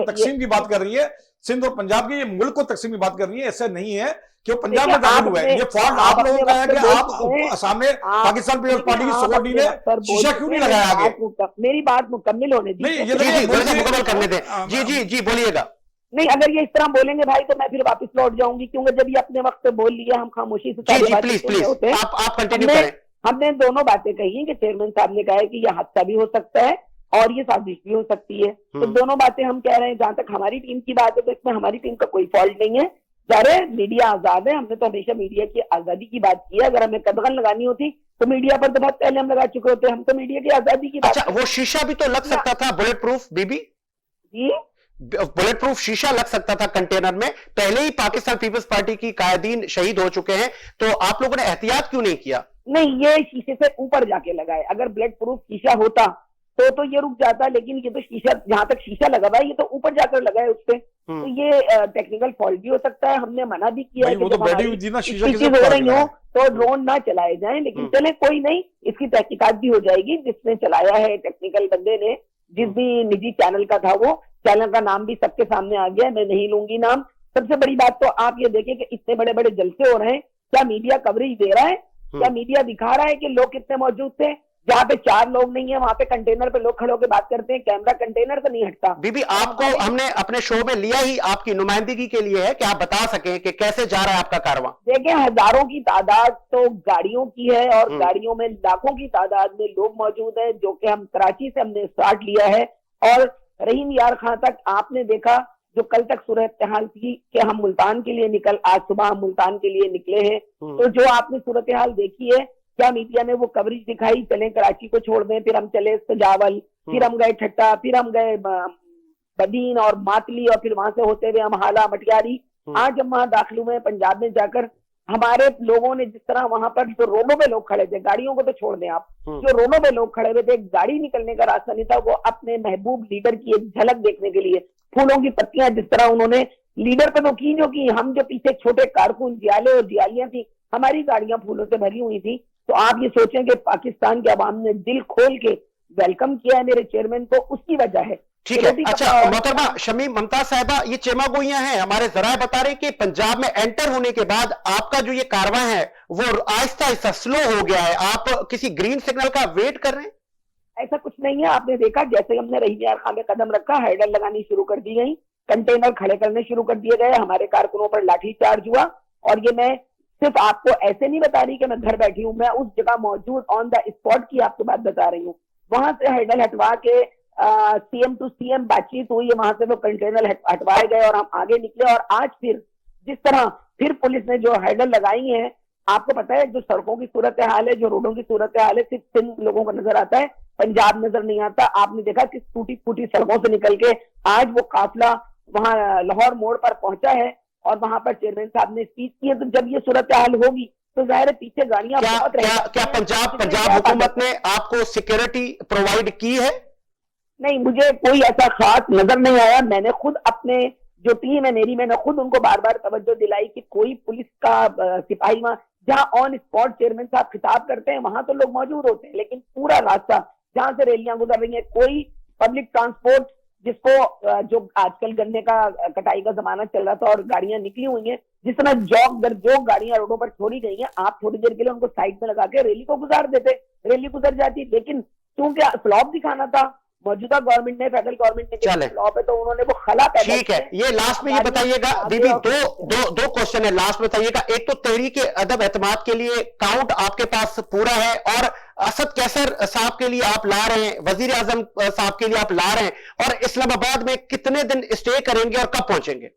तकसीम की बात कर रही है, सिंध और पंजाब की, ये मुल्क को तकसीम की बात करनी है, ऐसा नहीं है कि वो पंजाब में देखिए, दाखिल हुआ है। ये फॉल्ट आप लोगों का है कि आप असम में पाकिस्तान पीपल्स पार्टी की सोसाइटी ने शीशा क्यों नहीं लगाया आगे? मेरी बात मुकम्मिल होने नहीं, दीजिए। ये जी देखिए, जी मुकम्मल करने दें। जी जी जी बोलिएगा। नहीं, अगर ये इस तरह बोलेंगे भाई तो मैं फिर वापस लौट जाऊंगी, क्योंकि जब ये अपने वक्त पे बोल लिया, हम खामोशी से जी सारी जी बातें प्लीज सुन रहे प्लीज होते हैं। आप कंटिन्यू करें। हमने दोनों बातें कही हैं कि चेयरमैन साहब ने कहा है कि यह हादसा भी हो सकता है और ये साजिश भी हो सकती है। तो दोनों बातें हम कह रहे हैं। जहां तक हमारी टीम की बात है तो इसमें हमारी टीम का कोई फॉल्ट नहीं है। सारे मीडिया आजाद है, हमने तो हमेशा मीडिया की आजादी की बात की है। अगर हमें कदगन लगानी होती तो मीडिया पर तो बहुत पहले हम लगा चुके होते। हम तो मीडिया की आजादी की बात। अच्छा, वो शीशा भी तो लग सकता था, बुलेट प्रूफ बीबी जी, बुलेट प्रूफ शीशा लग सकता था कंटेनर में। पहले ही पाकिस्तान पीपल्स पार्टी की कायदीन शहीद हो चुके हैं, तो आप लोगों ने एहतियात क्यों नहीं किया? नहीं, ये शीशे से ऊपर जाके लगाए। अगर बुलेट प्रूफ शीशा होता तो ये रुक जाता, लेकिन ये तो शीशा, जहां तक शीशा लगा हुआ है, ये तो ऊपर जाकर लगा है उसपे। तो ये टेक्निकल फॉल्ट भी हो सकता है। हमने मना भी किया है कि जब हमारी चीजें हो रही हो तो ड्रोन ना चलाए जाएं, लेकिन चले कोई नहीं, इसकी तहकीकात भी हो जाएगी। जिसने चलाया है टेक्निकल बंदे ने, जिस भी निजी चैनल का था, वो चैनल का नाम भी सबके सामने आ गया है, मैं नहीं लूंगी नाम। सबसे बड़ी बात तो आप ये देखें कि इतने बड़े बड़े जलसे हो रहे हैं, क्या मीडिया कवरेज दे रहा है? क्या मीडिया दिखा रहा है कि लोग कितने मौजूद थे? जहाँ पे 4 लोग नहीं है वहां पे कंटेनर पे लोग खड़े होकर बात करते हैं, कैमरा कंटेनर से नहीं हटता। बीबी, आपको हमने अपने शो में लिया ही आपकी नुमाइंदगी के लिए है कि आप बता सकें कि कैसे जा रहा है आपका कारवां। देखिए, हजारों की तादाद तो गाड़ियों की है और गाड़ियों में लाखों की तादाद में लोग मौजूद हैं, जो कि हम कराची से हमने स्टार्ट लिया है। और रहीम यार खां तक आपने देखा, जो कल तक सूरत हाल थी कि हम मुल्तान के लिए आज सुबह हम मुल्तान के लिए निकले हैं। तो जो आपने सूरत हाल देखी है, क्या मीडिया ने वो कवरेज दिखाई? चले कराची को छोड़ दें, फिर हम चले सजावल, फिर हम गए ठट्टा, फिर हम गए बदीन और मातली, और फिर वहां से होते हुए हम हाला मटियारी। आज हम वहां दाखिल हुए पंजाब में जाकर, हमारे लोगों ने जिस तरह वहां पर जो रोडों पे लोग खड़े थे, गाड़ियों को तो छोड़ दें आप, जो रोडों पे लोग खड़े हुए थे, गाड़ी निकलने का रास्ता नहीं था, वो अपने महबूब लीडर की एक झलक देखने के लिए फूलों की पत्तियां जिस तरह उन्होंने लीडर पे तो की, जो की हम जो पीछे छोटे कारकुन जियाले और जियालियां थी, हमारी गाड़ियां फूलों से भरी हुई थी। तो आप ये सोचें कि पाकिस्तान के अवाम ने दिल खोल के वेलकम किया है मेरे चेयरमैन को, उसकी वजह है। ठीक है। अच्छा मोहतरमा शमीम मुमताज साहिबा, ये चेमागोइयां हैं, हमारे जराए बता रहे कि पंजाब में एंटर होने के बाद आपका जो ये कारवां है वो आहिस्ता आहिस्ता स्लो हो गया है। आप किसी ग्रीन सिग्नल का वेट कर रहे हैं? ऐसा कुछ नहीं है। आपने देखा जैसे हमने रहीम यार खां में कदम रखा, हैडल लगानी शुरू कर दी गई, कंटेनर खड़े करने शुरू कर दिए गए, हमारे कारकुनों पर लाठीचार्ज हुआ। और ये मैं सिर्फ आपको ऐसे नहीं बता रही कि मैं घर बैठी हूं, मैं उस जगह मौजूद ऑन द स्पॉट की आपको बात बता रही हूँ। वहां से हैंडल हटवा के सीएम टू सीएम बातचीत हुई है, वहां से वो कंटेनर हटवाए गए और हम आगे निकले। और आज फिर जिस तरह फिर पुलिस ने जो हैंडल लगाई है, आपको पता है जो सड़कों की सूरत हाल है, जो रोडों की सूरत हाल है, सिर्फ सिंध लोगों को नजर आता है, पंजाब नजर नहीं आता। आपने देखा कि टूटी फूटी सड़कों से निकल के आज वो काफिला वहां लाहौर मोड़ पर पहुंचा है और वहां पर चेयरमैन साहब ने स्पीच की है। तो जब ये सूरत हाल होगी तो जाहिर है पीछे गाड़ियां बहुत रहेंगी। क्या पंजाब हुकूमत ने आपको सिक्योरिटी प्रोवाइड की है? नहीं, मुझे कोई ऐसा खास नजर नहीं आया। मैंने खुद अपने जो टीम है मेरी, मैंने खुद उनको बार बार तवज्जो दिलाई कि कोई पुलिस का सिपाही वहां, जहां ऑन स्पॉट चेयरमैन साहब खिताब करते हैं वहां तो लोग मौजूद होते हैं, लेकिन पूरा रास्ता जहां से रैलियां गुजर रही है, कोई पब्लिक ट्रांसपोर्ट जिसको जो आजकल गन्ने का कटाई का जमाना चल रहा था और गाड़ियां निकली हुई हैं, जिस तरह जॉग दर जॉग गाड़ियां रोडों पर छोड़ी गई हैं, आप थोड़ी देर के लिए उनको साइड में लगा के रैली को गुजार देते, रैली गुजर जाती। लेकिन क्योंकि फ्लॉप दिखाना था मौजूदा गवर्नमेंट ने, फेडरल गवर्नमेंट ने फ्लॉप है, तो उन्होंने वो खला पैदा। ठीक है, ये लास्ट में ये बताइएगा दीदी, दो क्वेश्चन है लास्ट में बताइएगा। एक तो तहरीक अदब एतमाद के लिए काउंट आपके पास पूरा है, और असद कैसर साहब के लिए आप ला रहे हैं, वजीर आजम साहब के लिए आप ला रहे हैं, और इस्लामाबाद में कितने दिन स्टे करेंगे और कब पहुंचेंगे?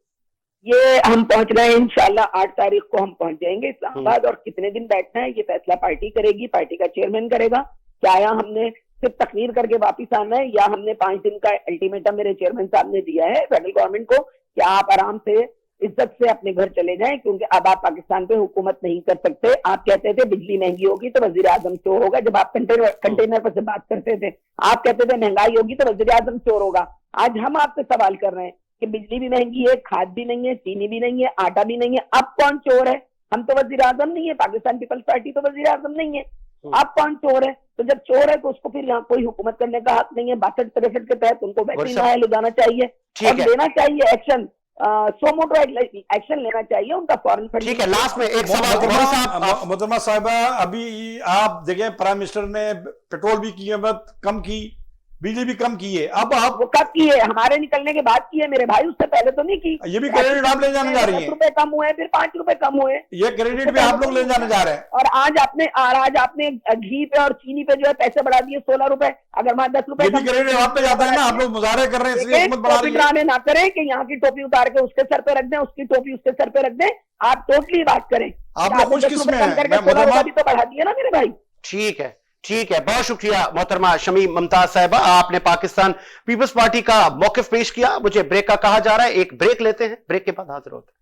ये हम पहुंच रहे हैं इंशाल्लाह 8 तारीख को हम पहुंच जाएंगे इस्लामाबाद। और कितने दिन बैठना है ये फैसला पार्टी करेगी, पार्टी का चेयरमैन करेगा। क्या या हमने सिर्फ तकरीर करके वापिस आना है, या हमने 5 दिन का अल्टीमेटम मेरे चेयरमैन साहब ने दिया है फेडरल गवर्नमेंट को कि आप आराम से इज्जत से अपने घर चले जाएं, क्योंकि अब आप पाकिस्तान पे हुकूमत नहीं कर सकते। आप कहते थे बिजली महंगी होगी तो वजीर आजम चोर होगा, जब आप कंटेनर पर से बात करते थे। आप कहते थे महंगाई होगी तो वजीर आजम चोर होगा। आज हम आपसे सवाल कर रहे हैं कि बिजली भी महंगी है, खाद भी नहीं है, चीनी भी नहीं है, आटा भी नहीं है, अब कौन चोर है? हम तो वजीर आजम नहीं है, पाकिस्तान पीपल्स पार्टी तो वजीर आजम नहीं है, अब कौन चोर है? तो जब चोर है तो उसको फिर यहाँ कोई हुकूमत करने का हक नहीं है। 62-63 के तहत उनको वैक्सीन ले जाना चाहिए और लेना चाहिए एक्शन। सो मोटो एक्शन लेना चाहिए उनका फॉरेन फंड। ठीक है, लास्ट में एक सवाल गौरी साहब। मोहतरमा साहिबा, अभी आप देखें प्राइम मिनिस्टर ने पेट्रोल भी कीमत कम की, बिजली भी कम की है। अब आप वो कब की है? हमारे निकलने के बाद की है मेरे भाई, उससे पहले तो नहीं की। ये भी क्रेडिट आप ले जाने जा रही 10 हैं, रुपए कम हुए, फिर 5 रुपए कम हुए, ये क्रेडिट भी आप लोग ले जाने जा रहे हैं। और आज आपने घी पे और चीनी पे जो है पैसे बढ़ा दिए 16 रुपए। अगर वहां 10 रुपए ये भी क्रेडिट आप पे जाता है ना, आप लोग मुजाहरे कर रहे हैं इसलिए हुकूमत बढ़ा रही है। ड्रामे ना करें कि यहाँ की टोपी उतार के उसके सर पे रख दें, उसकी टोपी उसके सर पे रख दें। आप टोटली बात करें, आप लोग खुश किस्म हैं। करके 16 रुपए भी तो बढ़ा दिए ना मेरे भाई। ठीक है, ठीक है, बहुत शुक्रिया मोहतरमा शमीम मुमताज साहिबा, आपने पाकिस्तान पीपल्स पार्टी का मौकिफ पेश किया। मुझे ब्रेक का कहा जा रहा है, एक ब्रेक लेते हैं, ब्रेक के बाद हाजिर होते हैं।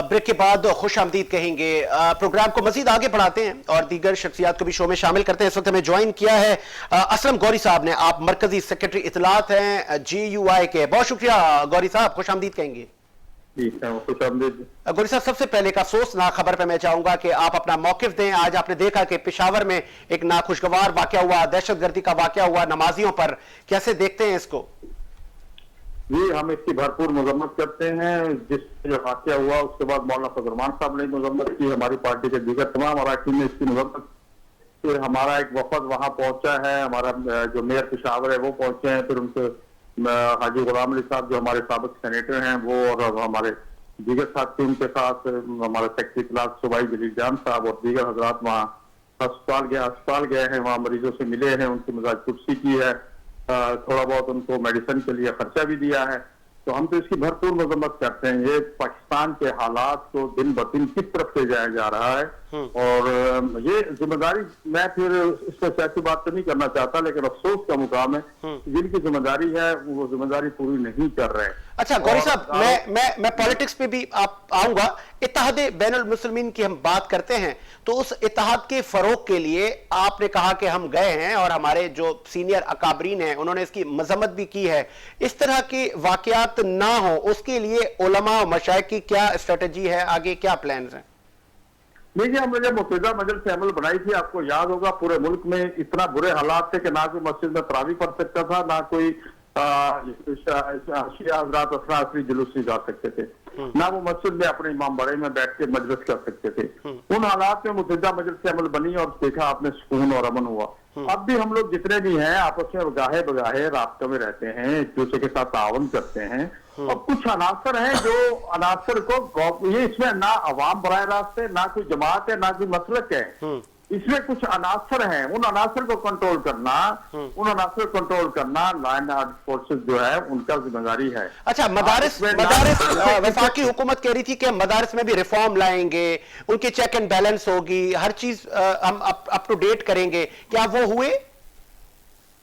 ब्रेक के बाद खुश आमदीद कहेंगे। प्रोग्राम को मजीद आगे बढ़ाते हैं और दीगर शख्सियात को भी शो में शामिल करते हैं। इस वक्त हमें ज्वाइन किया है असलम गौरी साहब ने, आप मरकजी सेक्रेटरी इतलात हैं GUI के। बहुत शुक्रिया गौरी साहब, खुश आमदीद कहेंगे। गौरी साहब, सबसे पहले का अफसोसनाक खबर पे मैं चाहूंगा कि आप अपना मौकिफ दें। आज आपने देखा कि पेशावर में एक नाखुशगवार वाकया हुआ, दहशतगर्दी का वाकया हुआ नमाजियों पर, कैसे देखते हैं इसको? जी, हम इसकी भरपूर मजम्मत करते हैं। जिस जो वाकया हुआ उसके बाद मौलाना फजलरहमान साहब ने मजम्मत की, हमारी पार्टी के दीगर तमाम अरकान ने इसकी मजम्मत। फिर हमारा एक वफद वहाँ पहुंचा है, हमारा जो मेयर पेशावर है वो पहुंचे हैं, फिर उनसे हाजी गुलाम अली साहब जो हमारे साबिक सेनेटर हैं वो, और हमारे दीगर साथी उनके साथ, हमारे सेक्रेटरी इतलात सूबाई जलील जान साहब और दीगर हजरात वहाँ अस्पताल गए हैं, वहाँ मरीजों से मिले हैं, उनकी मिजाज कुर्सी की है, थोड़ा बहुत उनको मेडिसिन के लिए खर्चा भी दिया है। तो हम तो इसकी भरपूर मजम्मत करते हैं। ये पाकिस्तान के हालात को दिन ब दिन किस तरफ ले जाया जा रहा है, और ये जिम्मेदारी, मैं फिर इसमें सियासी बात तो नहीं करना चाहता, लेकिन अफसोस का मुकाम है जिनकी जिम्मेदारी है वो जिम्मेदारी पूरी नहीं कर रहे। अच्छा गौरी साहब, मैं पॉलिटिक्स पे भी आप आऊंगा। इत्तेहाद बैनुल मुस्लिमीन की हम बात करते हैं तो उस इत्तेहाद के फरोग के लिए आपने कहा कि हम गए हैं और हमारे जो सीनियर अकाबरीन हैं उन्होंने इसकी मजम्मत भी की है। इस तरह के वाकयात ना हो उसके लिए उलमा और मशाइख की क्या स्ट्रेटजी है, आगे क्या प्लान हैं? देखिए, हमने जब मुतहदा मजलिस अमल बनाई थी, आपको याद होगा पूरे मुल्क में इतना बुरे हालात थे कि ना कोई मस्जिद में तरावी पढ़ सकता था, ना कोई शिया हज़रात असरी जुलूस नहीं जा सकते थे, ना वो मस्जिद में अपने इमाम बड़े में बैठ के मजलिस कर सकते थे। उन हालात में मुतहदा मजलिस अमल बनी और देखा आपने सुकून और अमन हुआ। अब भी हम लोग जितने भी हैं आपस में गाहे बगाहे रास्ते में रहते हैं, एक दूसरे के साथ तावन करते हैं, और कुछ अनासर हैं जो अनासर को, ये इसमें ना अवाम बराह रास्त है, ना कोई जमात है, ना कोई मसलक है, इसमें कुछ अनासर हैं। उन अनासर को कंट्रोल करना, लाइन आर्ट फोर्सेस जो है उनका जिम्मेदारी है। अच्छा, मदारिस वफाकी हुकूमत कह रही थी कि मदारिस में भी रिफॉर्म लाएंगे, उनकी चेक एंड बैलेंस होगी, हर चीज हम अप टू डेट करेंगे, क्या वो हुए?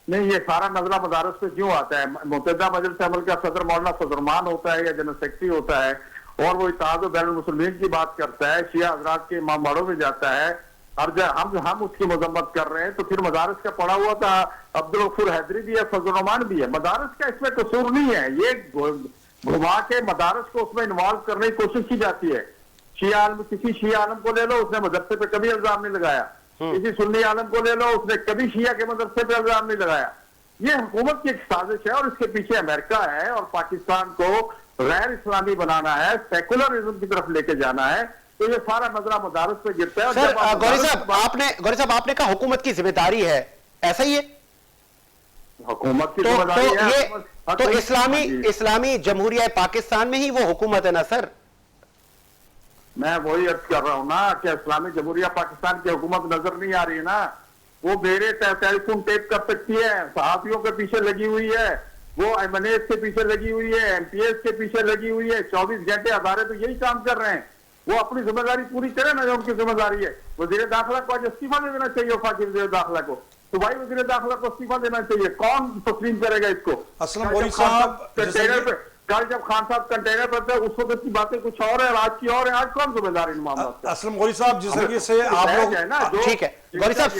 नहीं, ये सारा नजरा मदारस पे क्यों आता है? मुतहदा मजलिस अमल का सदर मौलाना फजलरहमान होता है या जनरल सेक्रेटरी होता है, और वो इत्तेहाद बैनुल मुस्लिमीन की बात करता है, शिया हज़रात के इमाम बाड़ों में जाता है, और जब हम उसकी मजम्मत कर रहे हैं तो फिर मदारस का पड़ा हुआ था अब्दुल गफूर हैदरी भी है, फजलरहमान भी है। मदारस का इसमें कसूर नहीं है, ये घुमा के मदारस को उसमें इन्वॉल्व करने की कोशिश की जाती है। किसी शिया आलम को ले लो, उसने मदरसे पे कभी इल्जाम नहीं लगाया, किसी सुन्नी आलम को ले लो, उसने कभी शिया के मदरसे पे इल्जाम नहीं लगाया। ये हुकूमत की एक साजिश है और इसके पीछे अमेरिका है, और पाकिस्तान को गैर इस्लामी बनाना है, सेकुलरिज्म की तरफ लेके जाना है, तो ये सारा नजरा मदारस पे गिरता है। सर गौरी साहब आपने कहा हुकूमत की जिम्मेदारी है, ऐसा ही है? हुकूमत की जिम्मेदारी है तो इस्लामी जमहूरिया पाकिस्तान में ही वो हुकूमत है ना सर? मैं वही अर्ज कर रहा हूँ ना कि इस्लामी जमहूरिया पाकिस्तान की हुकूमत नजर नहीं आ रही है ना। वो मेरे टेलीफोन टेप कर सकती है, सहाफियों के पीछे लगी हुई है, वो एमएनएस के पीछे लगी हुई है, एमपीएस के पीछे लगी हुई है, 24 घंटे अदारे तो यही काम कर रहे हैं। वो अपनी जिम्मेदारी पूरी करे ना, जो उनकी जिम्मेदारी है। वजीर दाखिला को आज इस्तीफा दे देना चाहिए, वफाकी वजीर दाखिला को, सूबाई वजीर दाखिला को इस्तीफा देना चाहिए। कौन तस्लीम करेगा इसको? कल जब खान साहब कंटेनर पर थे उस वक्त की बातें कुछ और है, आज की और है। आज कौन जिम्मेदार इन मामलों का? असलम गौरी साहब, जिस तरीके से आप लोग, ठीक है गौरी साहब,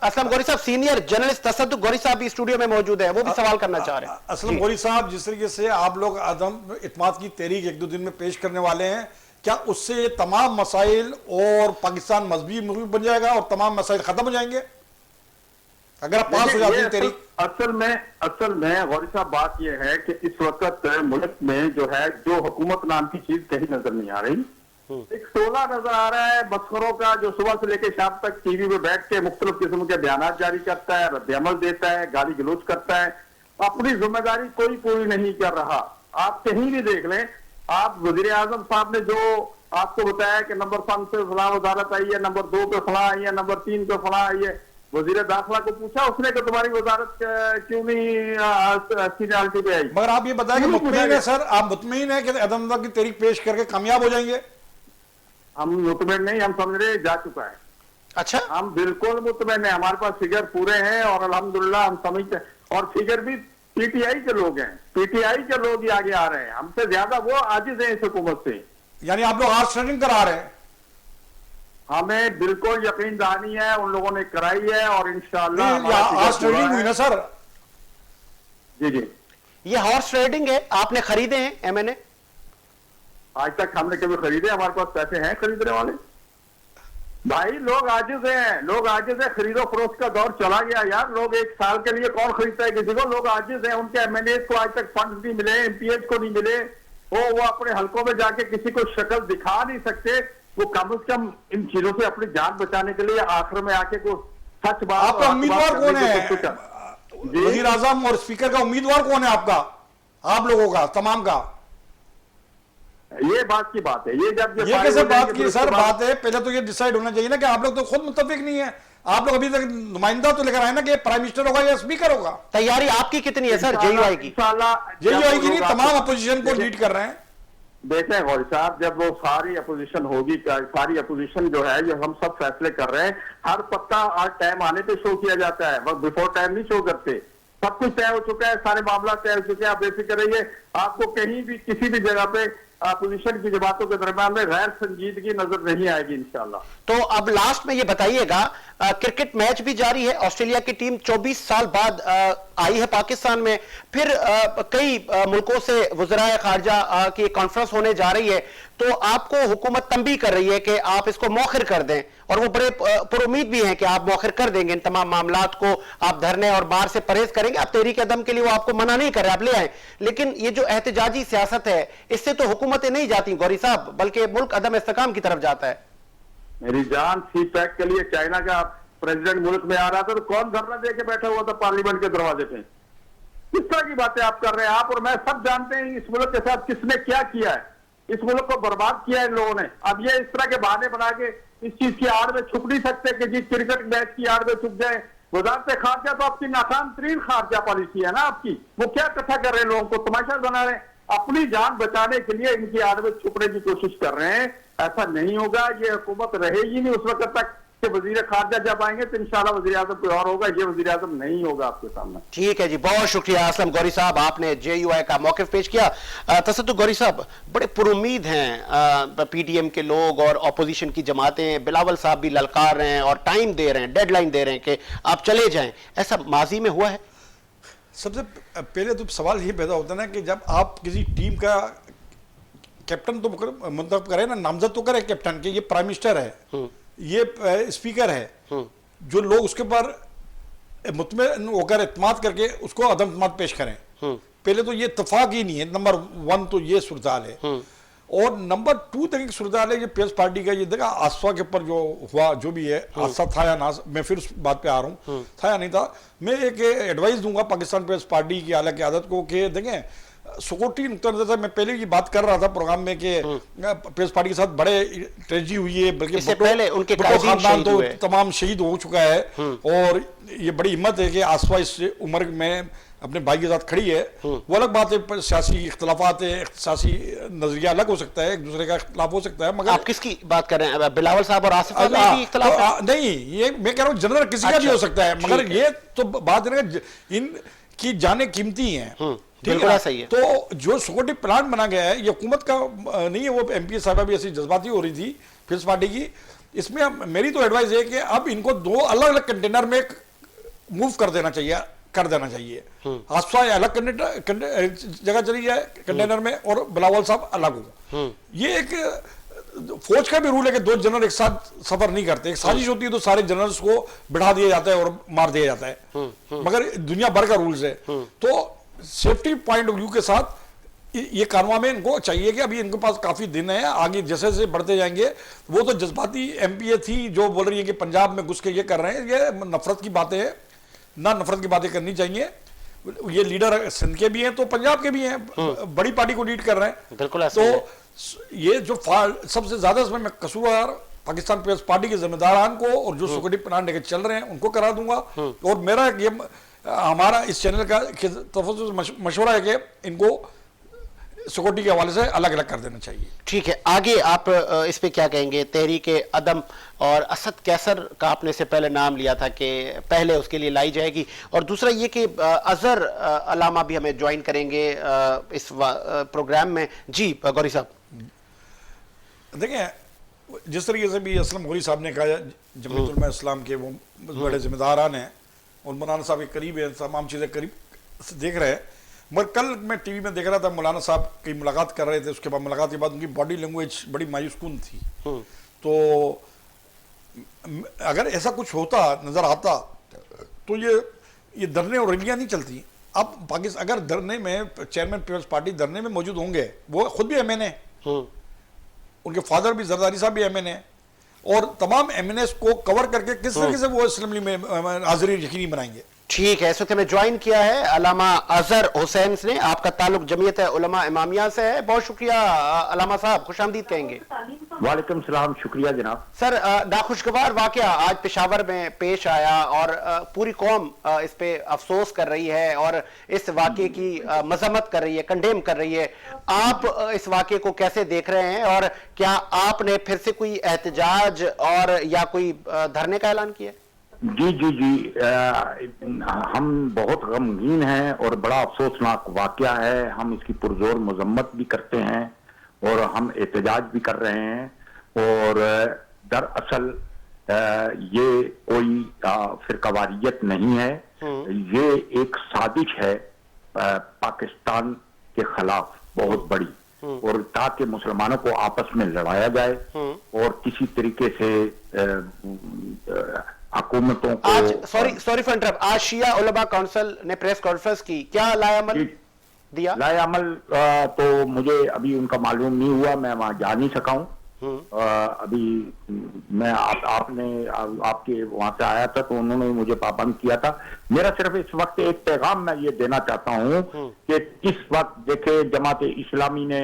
असलम गौरी साहब सीनियर जर्नलिस्ट तसद्दुक गौरी साहब भी स्टूडियो में मौजूद है, वो भी सवाल करना चाह रहे हैं। असलम गौरी साहब, जिस तरीके से आप लोग अदम इत्माद की तहरीक 1-2 दिन में पेश करने वाले हैं, क्या उससे ये तमाम मसाइल और पाकिस्तान मजहबी मुल्क बन जाएगा और तमाम मसाइल खत्म हो जाएंगे अगर आप पास हो जाती है तहरीक? असल में गौरी साहब बात यह है कि इस वक्त मुल्क में जो है, जो हुकूमत नाम की चीज कहीं नजर नहीं आ रही। एक टोला नजर आ रहा है मस्खरों का, जो सुबह से लेकर शाम तक टीवी में बैठ के मुख्तलिफ किस्म के बयान जारी करता है, रद्द-ए-अमल देता है, गाली गलौज करता है, अपनी जिम्मेदारी कोई पूरी नहीं कर रहा। आप कहीं भी देख लें, आप वजीर आजम साहब ने जो आपको बताया कि नंबर 5 पे फलां वजारत आई है, नंबर 2 पे फलां आई है, नंबर 3 पे फलां आई है, वजीर दाखिला को पूछा उसने कि तुम्हारी वजारत क्यों नहीं सीनियरिटी पे आई? मगर आप ये बताएं कि मुतमईन है सर, आप मुतमईन है कि अदम की तहरीक पेश करके कामयाब हो जाएंगे? हम मुतमईन नहीं, हम समझ रहे जा चुका है। अच्छा, हम बिल्कुल मुतमईन है, हमारे पास फिगर पूरे हैं और अल्हम्दुलिल्लाह हम समझते हैं, और फिगर भी पीटीआई के लोग हैं, पीटीआई के लोग ही आगे आ रहे हैं, हमसे ज्यादा वो आजिज हैं इस हुकूमत से। यानी आप लोग हार्स ट्रेनिंग करा रहे हैं? हमें बिल्कुल यकीन दहानी है, उन लोगों ने कराई है और इंशाअल्लाह हार्स ट्रेनिंग हुई ना सर? जी जी, ये हॉर्स ट्रेडिंग है, आपने खरीदे हैं एमएनए? आज तक हमने कभी खरीदे? हमारे पास पैसे हैं खरीदने वाले? भाई लोग आजिज हैं, लोग आजिज है, खरीदो फरोख्त का दौर चला गया यार। लोग एक साल के लिए कौन खरीदता है किसी को? लोग आजिज हैं, उनके एमएनए को आज तक फंड नहीं मिले, एमपीएच को नहीं मिले, वो अपने हलकों में जाके किसी को शक्ल दिखा नहीं सकते। वो कम से कम इन चीजों से अपनी जान बचाने के लिए आखिर में आके को सच बात। आपका उम्मीदवार कौन है? वजीर आजम और स्पीकर का उम्मीदवार कौन है आपका, आप लोगों का, तमाम का? ये बात की बात है, ये जब ये कैसे बात की सर? बात है पहले तो ये डिसाइड होना चाहिए ना कि आप लोग तो खुद मुत्तफिक नहीं है। आप लोग अभी तक नुमाइंदा तो लेकर आए ना कि प्राइम मिनिस्टर होगा या स्पीकर होगा। तैयारी आपकी कितनी है सर जेयूआई की? जेयूआई की नहीं, तमाम अपोजिशन को लीड कर रहे हैं। देखें गौरी साहब, जब वो सारी अपोजिशन होगी, सारी अपोजिशन जो है, ये हम सब फैसले कर रहे हैं। हर पत्ता आज टाइम आने पे शो किया जाता है, वक्त बिफोर टाइम नहीं शो करते। सब कुछ तय हो चुका है, सारे मामला तय हो चुके हैं, आप बेफिक्र रहिए। आपको कहीं भी किसी भी जगह पे अपोजिशन की जमातों के दरमियान में गैर संजीदगी नजर नहीं आएगी इंशाल्लाह। तो अब लास्ट में ये बताइएगा, क्रिकेट मैच भी जारी है, ऑस्ट्रेलिया की टीम 24 साल बाद आई है पाकिस्तान में, फिर कई मुल्कों से वज़राए खारजा की कॉन्फ्रेंस होने जा रही है, तो आपको हुकूमत तंबी कर रही है कि आप इसको मौखिर कर दें, और वो बड़े पुरुमीद भी हैं कि आप मौखिर कर देंगे इन तमाम मामलात को, आप धरने और बाहर से परहेज करेंगे, आप तहरीक अदम के लिए वो आपको मना नहीं कर रहे, आप ले आए। लेकिन ये जो एहतजाजी सियासत है, इससे तो हुकूमतें नहीं जाती गौरी साहब, बल्कि मुल्क अदम इस्तेकाम की तरफ जाता है। मेरी जान, सी पैक के लिए चाइना का प्रेसिडेंट मुल्क में आ रहा था तो कौन धरना दे के बैठा हुआ था पार्लियामेंट के दरवाजे पे? किस तरह की बातें आप कर रहे हैं? आप और मैं सब जानते हैं इस मुल्क के साथ किसने क्या किया है, इस मुल्क को बर्बाद किया है इन लोगों ने। अब ये इस तरह के बहाने बना के इस चीज की आड़ में छुप नहीं सकते कि जी क्रिकेट मैच की आड़ में छुप जाए। वजारत खारजा तो आपकी नाकाम तरीन खारजा पॉलिसी है ना आपकी। वो क्या इकट्ठा कर रहे हैं, लोगों को तमाशा बना रहे हैं, अपनी जान बचाने के लिए इनकी आड़ में छुपने की कोशिश कर रहे हैं। ऐसा नहीं होगा, ये हुकूमत रहेगी नहीं उस वक्त तक कि वजीर खारजा जब आएंगे तो इंशाल्लाह वजीर आजम कोई और होगा, ये वजीर आजम नहीं होगा आपके सामने। ठीक है जी, बहुत शुक्रिया असलम गौरी साहब, आपने जेयूआई का मौक़िफ़ पेश किया। तसद्दुक गौरी साहब, बड़े पुरुमीद हैं पीटीएम के लोग और अपोजिशन की जमातें, बिलावल साहब भी ललकार रहे हैं और टाइम दे रहे हैं, डेडलाइन दे रहे हैं कि आप चले जाएं, ऐसा माजी में हुआ है? सबसे पहले तो सवाल ये पैदा होता है ना कि जब आप किसी टीम का कैप्टन तो मुंतखब करें ना, नामजद तो करें कैप्टन के, ये प्राइम मिनिस्टर है, ये स्पीकर है, जो लोग उसके ऊपर मुतमईन होकर इत्मीनान करके उसको अदम इत्मीनान पेश करें। पहले तो ये इत्तेफाक ही नहीं है, नंबर 1 तो ये सूरत है। और नंबर 2 तक सूरत है, ये पीपल्स पार्टी का ये देखा आसफा के ऊपर जो हुआ, जो भी है, हादसा था या ना, मैं फिर उस बात पे आ रहा हूँ, था या नहीं था। मैं एक एडवाइस दूंगा पाकिस्तान पीपल्स पार्टी की आला क़यादत को कि देखें, सिक्योरिटी नुक्ता नज़र से मैं पहले की बात कर रहा था प्रोग्राम में कि पीपल्स पार्टी के साथ बड़े ट्रेजेडी हुई है, बल्कि पहले उनके खानदान तो तमाम शहीद हो चुका है, और ये बड़ी हिम्मत है कि आसफा इस उम्र में अपने भाई के साथ खड़ी है। वो अलग बात है, सियासी इख्तलाफात है, सियासी नजरिया अलग हो सकता है, एक दूसरे का इख्तलाफ हो सकता है, मगर आप किसकी बात कर रहे हैं? बिलावल साहब और आसिफ में भी इख्तलाफ है? नहीं, ये मैं कह रहा हूँ जनरल किसी का भी हो सकता है, मगर ये तो बात है ना, इन की जाने कीमती हैं, ठीक बिल्कुल है सही है। तो जो सिक्योरिटी प्लान बना गया है ये हुकूमत का नहीं है, वो एमपी साहबा भी ऐसी जज्बाती हो रही थी पीपल्स पार्टी की। इसमें मेरी तो एडवाइस है कि अब इनको 2 अलग अलग कंटेनर में मूव कर देना चाहिए। हादसा अलग जगह चली जाए कंटेनर में और बिलावल साहब अलग हो। ये एक फौज का भी रूल है कि 2 जनरल एक साथ सफर नहीं करते। एक साजिश होती है तो सारे जनरल्स को बिठा दिया जाता है और मार दिया जाता है, मगर दुनिया भर का रूल्स है। तो सेफ्टी पॉइंट ऑफ व्यू के साथ ये कानून में इनको चाहिए कि अभी इनके पास काफी दिन है, आगे जैसे जैसे बढ़ते जाएंगे। वो तो जज्बाती एमपीए थी जो बोल रही है कि पंजाब में घुस के ये कर रहे हैं, ये नफरत की बातें हैं, ना नफरत की बातें करनी चाहिए। ये लीडर सिंध के भी हैं तो पंजाब के भी हैं, बड़ी पार्टी को लीड कर रहे हैं। बिल्कुल। तो ये जो सबसे ज्यादा इसमें मैं कसूरवार पाकिस्तान पीपल्स पार्टी के जिम्मेदारान को और जो सिक्योरिटी प्लान लेकर चल रहे हैं उनको करा दूंगा। और मेरा ये हमारा इस चैनल का तरफ से मशवरा है कि इनको सिक्योरिटी के हवाले से अलग अलग कर देना चाहिए। ठीक है, आगे आप इस पे क्या कहेंगे? तहरीक अदम और असद कैसर का आपने से पहले नाम लिया था कि पहले उसके लिए लाई जाएगी, और दूसरा ये कि अजहर अलामा भी हमें ज्वाइन करेंगे इस प्रोग्राम में। जी गौरी साहब। देखिए, जिस तरीके से भी असलम गौरी साहब ने कहा, जमीयत उलमा इस्लाम के वो बड़े जिम्मेदारान हैं और मौलाना साहब के करीब है, तमाम चीज़ें करीब से देख रहे हैं। मगर कल मैं टीवी में देख रहा था, मौलाना साहब की मुलाकात कर रहे थे, उसके बाद मुलाकात के बाद उनकी बॉडी लैंग्वेज बड़ी मायूसकुन थी। तो अगर ऐसा कुछ होता नजर आता तो ये धरने और रैलियां नहीं चलती। अब पाकिस्तान अगर धरने में चेयरमैन पीपल्स पार्टी धरने में मौजूद होंगे, वो खुद भी एमएनए, उनके फादर भी जरदारी साहब भी एमएनए, और तमाम एमएनएस को कवर करके किस तरीके से वो असेंबली में हाजिरी यकीनी बनाएंगे। ठीक है, इस वक्त हमें ज्वाइन किया है अलामा अजहर हुसैन ने। आपका ताल्लुक जमीयत उलमा इमामिया से है। बहुत शुक्रिया अलामा साहब, खुशामदीद कहेंगे। वालेकुम सलाम, शुक्रिया जनाब। सर, नाखुशगवार वाकया आज पेशावर में पेश आया और पूरी कौम इस पे अफसोस कर रही है और इस वाकये की मजम्मत कर रही है, कंडेम कर रही है। आप इस वाकये को कैसे देख रहे हैं और क्या आपने फिर से कोई एहतजाज और या कोई धरने का ऐलान किया? जी जी जी, हम बहुत गमगीन हैं और बड़ा अफसोसनाक वाकया है। हम इसकी पुरजोर मजम्मत भी करते हैं और हम एहतजाज भी कर रहे हैं। और दरअसल ये कोई फिरकावारियत नहीं है, ये एक साजिश है पाकिस्तान के खिलाफ बहुत बड़ी, और ताकि मुसलमानों को आपस में लड़ाया जाए और किसी तरीके से हुकूमतों को। आज सॉरी फॉर इंटरप्ट, आज शिया उलमा काउंसिल ने प्रेस कॉन्फ्रेंस की, क्या लाएअमल दिया? लाएअमल तो मुझे अभी उनका मालूम नहीं हुआ, मैं वहां जा नहीं सका हूँ। अभी मैं आपके वहां से आया था तो उन्होंने मुझे पाबंद किया था। मेरा सिर्फ इस वक्त एक पैगाम मैं ये देना चाहता हूँ कि इस वक्त देखे जमात इस्लामी ने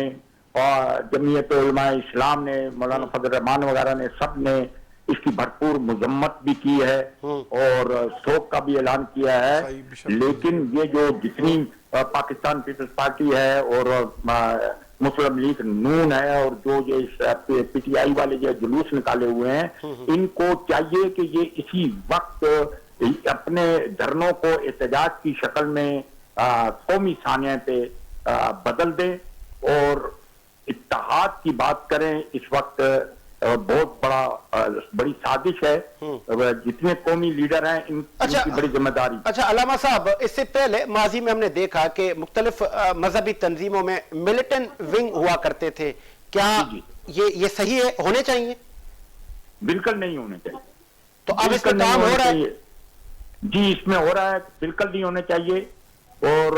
और जमीयत उलमा इस्लाम ने, मौलाना फजल रहमान वगैरह ने, सब ने इसकी भरपूर मजम्मत भी की है और शोक का भी ऐलान किया है। लेकिन ये जो जितनी पाकिस्तान पीपल्स पार्टी है और मुस्लिम लीग नून है और जो ये पीटीआई वाले जो जुलूस निकाले हुए हैं, इनको चाहिए कि ये इसी वक्त अपने धरनों को एहतजाज की शक्ल में कौमी सानिया पे बदल दें और इत्तेहाद की बात करें। इस वक्त बहुत बड़ी साजिश है, जितने कौमी लीडर हैं इनकी बड़ी जिम्मेदारी। अच्छा अलामा साहब, इससे पहले माजी में हमने देखा कि मुख्तलिफ मजहबी तंजीमों में मिलिटेंट विंग हुआ करते थे, क्या ये सही है, होने चाहिए? बिल्कुल नहीं होने चाहिए। तो अब इसमें काम हो रहा है? जी, इसमें हो रहा है, बिल्कुल नहीं होने चाहिए। और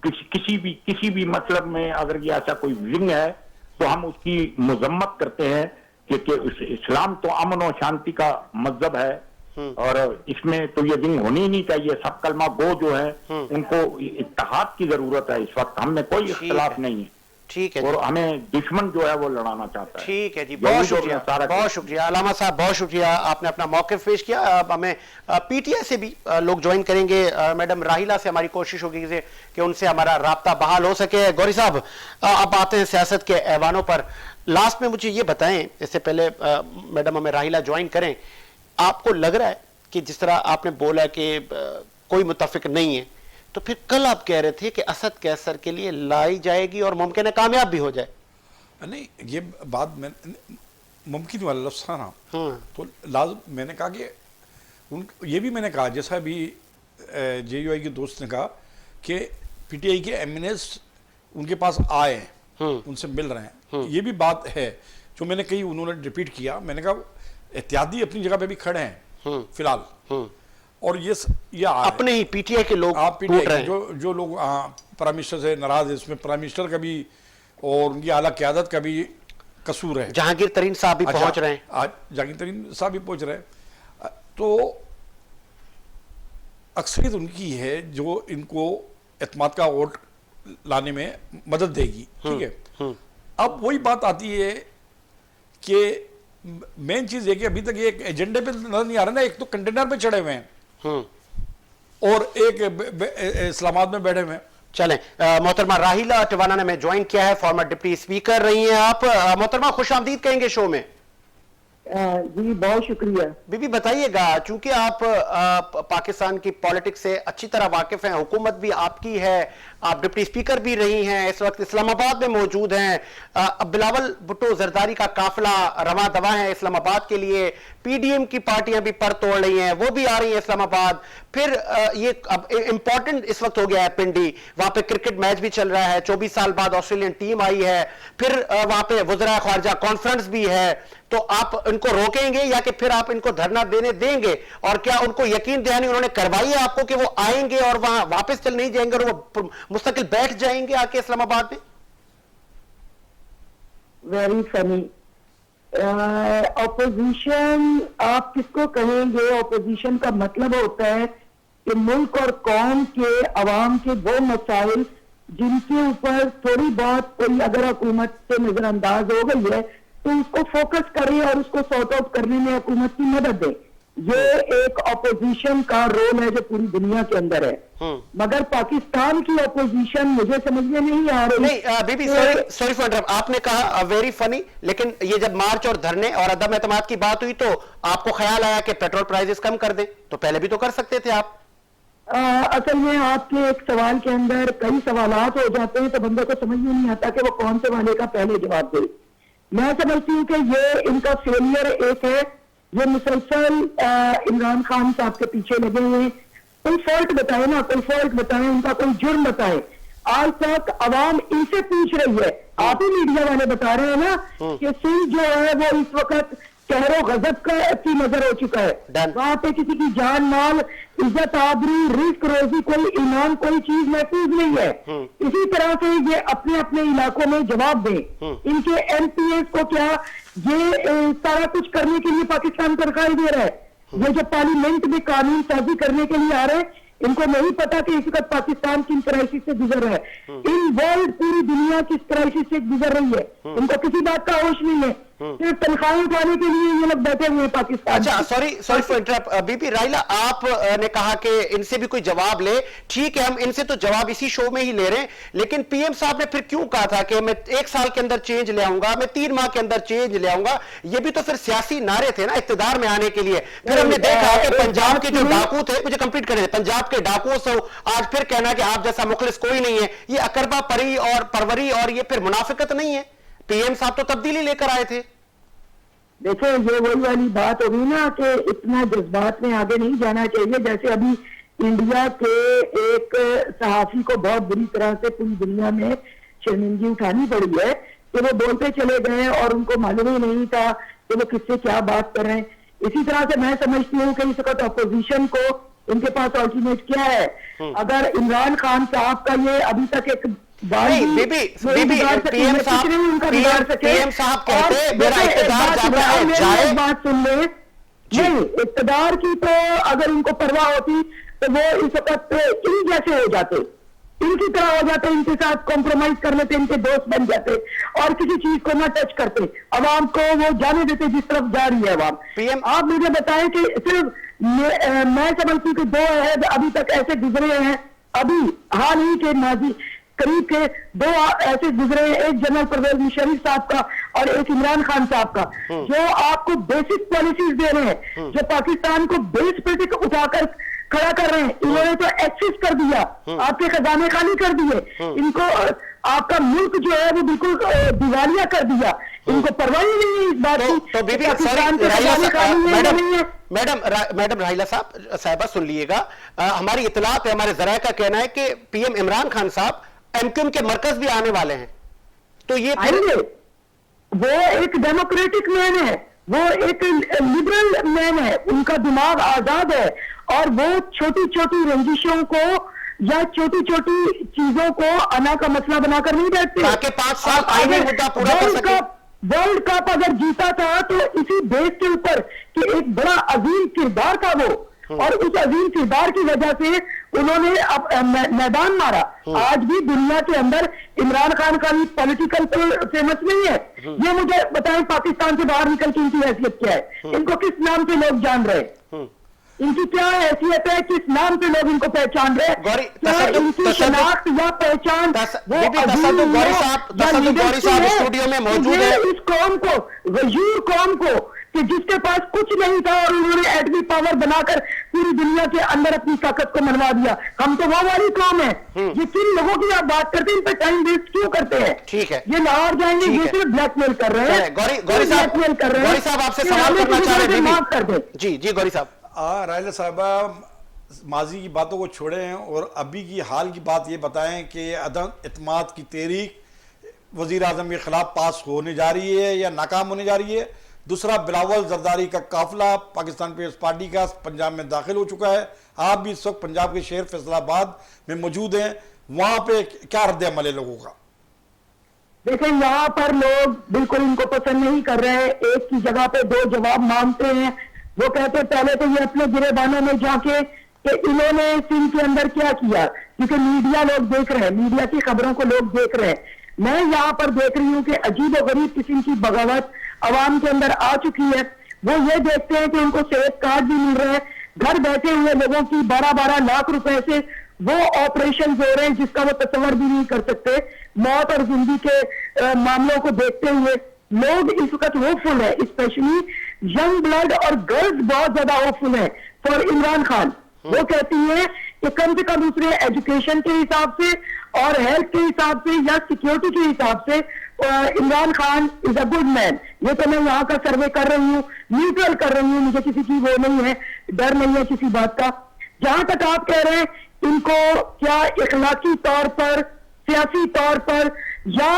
किसी भी मतलब में अगर ये ऐसा कोई विंग है तो हम उसकी मजम्मत करते हैं कि इस्लाम तो अमन और शांति का मजहब है और इसमें तो ये विंग होनी ही नहीं चाहिए। सब कलमा गो जो है उनको इत्तेहाद की जरूरत है। इस वक्त हमें कोई इख्तिलाफ नहीं है। ठीक है, और हमें दुश्मन जो है वो लड़ाना चाहता है। ठीक है जी, बहुत शुक्रिया, बहुत शुक्रिया अलामा साहब, बहुत शुक्रिया, आपने अपना मौक़िफ़ पेश किया। अब हमें पीटीआई से भी लोग ज्वाइन करेंगे। मैडम राहिला से हमारी कोशिश होगी कि उनसे हमारा राब्ता बहाल हो सके। गौरी साहब, अब आते हैं सियासत के ऐवानों पर। लास्ट में मुझे ये बताएं, इससे पहले मैडम हमें राहिला ज्वाइन करें, आपको लग रहा है कि जिस तरह आपने बोला कि कोई मुत्तफिक नहीं है, तो फिर कल आप कह रहे थे कि असद कैसर के लिए लाई जाएगी और मुमकिन है कामयाब भी हो जाए। नहीं, ये बात मैं मुमकिन वाला लफ्ज़ था ना, तो लाज़िम मैंने कहा कि ये भी मैंने कहा, जैसा भी JUI के दोस्त ने कहा कि PTI के MNS उनके पास आए हैं, उनसे मिल रहे हैं, ये भी बात है जो मैंने कही, उन्होंने रिपीट किया। मैंने कहा एहतियाती अपनी जगह पे भी खड़े हैं फिलहाल, और ये अपने ही PTI के लोग आप PTI के जो लोग प्राइम मिनिस्टर से नाराज है, इसमें प्राइम मिनिस्टर का भी और उनकी आला क़यादत का भी कसूर है। जहांगीर तरीन साहब भी पहुंच रहे हैं, आज जहांगीर तरीन साहब भी पहुंच रहे हैं, तो अक्सरियत उनकी है जो इनको एतमाद का वोट लाने में मदद देगी, ठीक है। अब वही बात आती है कि मेन चीज है कि अभी तक ये एक एजेंडे पे नजर नहीं आ रहा ना, एक तो कंटेनर पे चढ़े हुए हैं और एक इस्लामाबाद में बैठे हुए हैं। चलें, मोहतरमा राहिला टिवाना ने हमें ज्वाइन किया है, फॉर्मर डिप्टी स्पीकर रही हैं आप। मोहतरमा खुश आमदीद कहेंगे शो में। जी बहुत शुक्रिया। बीबी बताइएगा, चूंकि आप पाकिस्तान की पॉलिटिक्स से अच्छी तरह वाकिफ हैं, हुकूमत भी आपकी है, आप डिप्टी स्पीकर भी रही हैं, इस वक्त इस्लामाबाद में मौजूद हैं। अब बिलावल भुट्टो जरदारी का काफिला रवा दवा है इस्लामाबाद के लिए, PDM की पार्टियां भी पर तोड़ रही हैं, वो भी आ रही हैं इस्लामाबाद। फिर ये अब इम्पोर्टेंट इस वक्त हो गया है पिंडी, वहां पे क्रिकेट मैच भी चल रहा है, 24 साल बाद ऑस्ट्रेलियन टीम आई है, फिर वहां पे वज़रा ख़ारजा कॉन्फ्रेंस भी है। तो आप इनको रोकेंगे या कि फिर आप इनको धरना देने देंगे, और क्या उनको यकीन दहानी उन्होंने करवाई है आपको कि वो आएंगे और वहां वापस चल नहीं जाएंगे और वो मुस्तकिल बैठ जाएंगे आके इस्लामाबाद में? Very funny. ऑपोजिशन आप किसको कहेंगे? ऑपोजिशन का मतलब होता है कि मुल्क और कौम के अवाम के वो मसाइल जिनके ऊपर थोड़ी बहुत कोई अगर हुकूमत से नजरअंदाज हो गई है तो उसको फोकस करें और उसको सॉर्ट आउट करने में हुकूमत की मदद दें। ये एक ऑपोजिशन का रोल है जो पूरी दुनिया के अंदर है। मगर पाकिस्तान की ऑपोजिशन मुझे समझ में नहीं आ रही। नहीं बीबी, सॉरी फॉर इंटरप्ट, आपने कहा वेरी फनी, लेकिन ये जब मार्च और धरने और अदम एतमाद की बात हुई तो आपको ख्याल आया कि पेट्रोल प्राइसेस कम कर दें, तो पहले भी तो कर सकते थे आप। असल में आपके एक सवाल के अंदर कई सवालात हो जाते हैं तो बंदे को समझ में नहीं आता कि वो कौन से वाले का पहले जवाब दे। मैं समझती हूँ कि ये इनका फेलियर एक है, ये मुसलसल इमरान खान साहब के पीछे लगे हुए हैं। कोई फॉल्ट बताए ना, कोई फॉल्ट बताए, उनका कोई जुर्म बताए। आज तक अवाम इनसे पूछ रही है, आप ही मीडिया वाले बता रहे हैं ना कि सिंध जो है वो इस वक्त कहरो गजब की नजर हो चुका है। वहां पे किसी की जान माल, इज्जत आबरू, रिस्क रोजी, कोई ईमान, कोई चीज महफूज नहीं है। इसी तरह से ये अपने अपने इलाकों में जवाब दें। इनके MPs को क्या ये सारा कुछ करने के लिए पाकिस्तान को दिखाई दे रहा है? ये जो पार्लियामेंट में कानून साजी करने के लिए आ रहे हैं, इनको नहीं पता कि इस वक्त पाकिस्तान किन क्राइसिस से गुजर रहा है। इन वर्ल्ड पूरी दुनिया किस क्राइसिस से गुजर रही है, इनको किसी बात का होश नहीं है। सिर्फ तनख्वाहें उठाने के लिए ये लोग बैठे हुए हैं पाकिस्तान। अच्छा, सॉरी फॉर इंटरप्ट। बीबी राहिला, आप ने कहा कि इनसे भी कोई जवाब ले, ठीक है, हम इनसे तो जवाब इसी शो में ही ले रहे हैं, लेकिन PM साहब ने फिर क्यों कहा था कि मैं 1 साल के अंदर चेंज ले आऊंगा, मैं 3 माह के अंदर चेंज ले आऊंगा? ये भी तो फिर सियासी नारे थे ना इख्तिदार में आने के लिए। फिर हमने देखा कि पंजाब के जो डाकू थे, मुझे कंप्लीट करने, पंजाब के डाकुओं से आज फिर कहना कि आप जैसा मुखलिस कोई नहीं है, ये अकरबा परी और परवरी और ये फिर मुनाफिकत नहीं है? PM साहब तो तब्दीली लेकर आए थे। देखो, ये वही वाली बात होगी ना कि इतना जज्बात में आगे नहीं जाना चाहिए। जैसे अभी इंडिया के एक सहाफी को बहुत बुरी तरह से पूरी दुनिया में शर्मिंदगी उठानी पड़ी है कि वो बोलते चले गए और उनको मालूम ही नहीं था कि वो किससे क्या बात कर रहे हैं। इसी तरह से मैं समझती हूँ कि इस वक्त अपोजिशन को उनके पास अल्टरनेट क्या है? अगर इमरान खान साहब का ये अभी तक एक PM साहब कहते मेरा इक़्तिदार जाता है, जाए। बात सुन ले, नहीं इक़्तिदार की तो अगर इनको परवाह होती तो वो इस वक्त इन जैसे हो जाते, इनकी तरह हो जाते, इनके साथ कॉम्प्रोमाइज कर लेते, इनके दोस्त बन जाते और किसी चीज को ना टच करते, अवाम को वो जाने देते जिस तरफ जा रही है अवाम। आप मुझे बताएं कि सिर्फ मैं समझती हूँ कि 2 अहद अभी तक ऐसे गुजरे हैं, अभी हाल ही के माजी करीब के 2 ऐसे गुजरे, एक जनरल परवेज मुशर्रफ साहब का और एक इमरान खान साहब का, जो आपको बेसिक पॉलिसीज दे रहे हैं, जो पाकिस्तान को बेस पे उठाकर खड़ा कर रहे हैं, इन्होंने तो एक्सेस कर दिया, आपके खजाने खाली कर दिए, इनको आपका मुल्क जो है वो बिल्कुल दिवालिया कर दिया, इनको परवाह ही नहीं है इस बात की। तो बीबी पाकिस्तान के राहिला खजाने खाली है या नहीं है। मैडम राहिला साहबा सुन लीजिएगा, हमारी इतलात है, हमारे जराये का कहना है कि पीएम इमरान खान साहब एमक्यूएम के मरकज भी आने वाले हैं, तो ये आएंगे। वो एक डेमोक्रेटिक मैन है, वो एक लिबरल मैन है, उनका दिमाग आजाद है और वो छोटी छोटी रंजिशों को या छोटी छोटी चीजों को अना का मसला बनाकर नहीं बैठते। ताकि 5 साल आईनी मुद्दा पूरा कर सके। वर्ल्ड कप अगर जीता था तो इसी देश के ऊपर कि एक बड़ा अजीम किरदार था वो, और उस अजीम किरदार की वजह से उन्होंने अब मैदान मारा। आज भी दुनिया के अंदर इमरान खान का भी पॉलिटिकल फेमस नहीं है। ये मुझे बताएं, पाकिस्तान से बाहर निकल के इनकी हैसियत क्या है, इनको किस नाम से लोग जान रहे हैं, इनकी क्या हैसियत है, किस नाम से लोग इनको पहचान रहे हैं, क्या इनकी शनाख्त या पहचान स्टूडियो में मौजूद है। इस कौम को, गयूर कौम को, कि जिसके पास कुछ नहीं था और उन्होंने एटमी पावर बनाकर पूरी दुनिया के अंदर अपनी ताकत को मनवा दिया। हम तो वो वाली कौम है। ये किन लोगों की आप बात करते हैं, इन पे टाइम वेस्ट क्यों करते हैं? ठीक है, ये लाहौर जाएंगे, ये सिर्फ ब्लैकमेल कर रहे हैं। गौरी साहब आपसे सवाल करना चाह रहे हैं, माफ कर दे। जी गौरी साहब। राहिला साहबा, माजी की बातों को छोड़ें और अभी की हाल की बात ये बताएं कि अदम इत्माद की तहरीक वजीर आजम के खिलाफ पास होने जा रही है या नाकाम होने जा रही है। दूसरा, बिलावल जरदारी का काफिला पाकिस्तान पीपल्स पार्टी का पंजाब में दाखिल हो चुका है। आप भी इस वक्त पंजाब के शहर फैसलाबाद में मौजूद हैं, वहां पे क्या रद्द अमल है लोगों का? देखिए, यहाँ पर लोग बिल्कुल इनको पसंद नहीं कर रहे हैं, एक की जगह पे दो जवाब मांगते हैं। वो कहते हैं पहले तो ये अपने गिरेबानों में जाके कि इन्होंने सिंध के अंदर क्या किया, क्योंकि मीडिया लोग देख रहे हैं, मीडिया की खबरों को लोग देख रहे हैं। मैं यहाँ पर देख रही हूँ कि अजीब और गरीब किस्म की बगावत अवाम के अंदर आ चुकी है। वो ये देखते हैं कि उनको सेहत कार्ड भी मिल रहे हैं, घर बैठे हुए लोगों की 12-12 लाख रुपए से वो ऑपरेशन हो रहे हैं जिसका वो तस्वर भी नहीं कर सकते। मौत और जिंदगी के मामलों को देखते हुए लोग इस वक्त होपफुल है, स्पेशली यंग ब्लड और गर्ल्स बहुत ज्यादा होपफुल है फॉर इमरान खान। वो कहती है कि कम से कम दूसरे एजुकेशन के हिसाब से और हेल्थ के हिसाब से या सिक्योरिटी के हिसाब से Imran Khan is a good man. ये तो मैं यहाँ का सर्वे कर रही हूँ, न्यूट्रल कर रही हूँ, मुझे किसी की वो नहीं है, डर नहीं है किसी बात का। जहां तक आप कह रहे हैं इनको क्या इखलाकी तौर पर, सियासी तौर पर या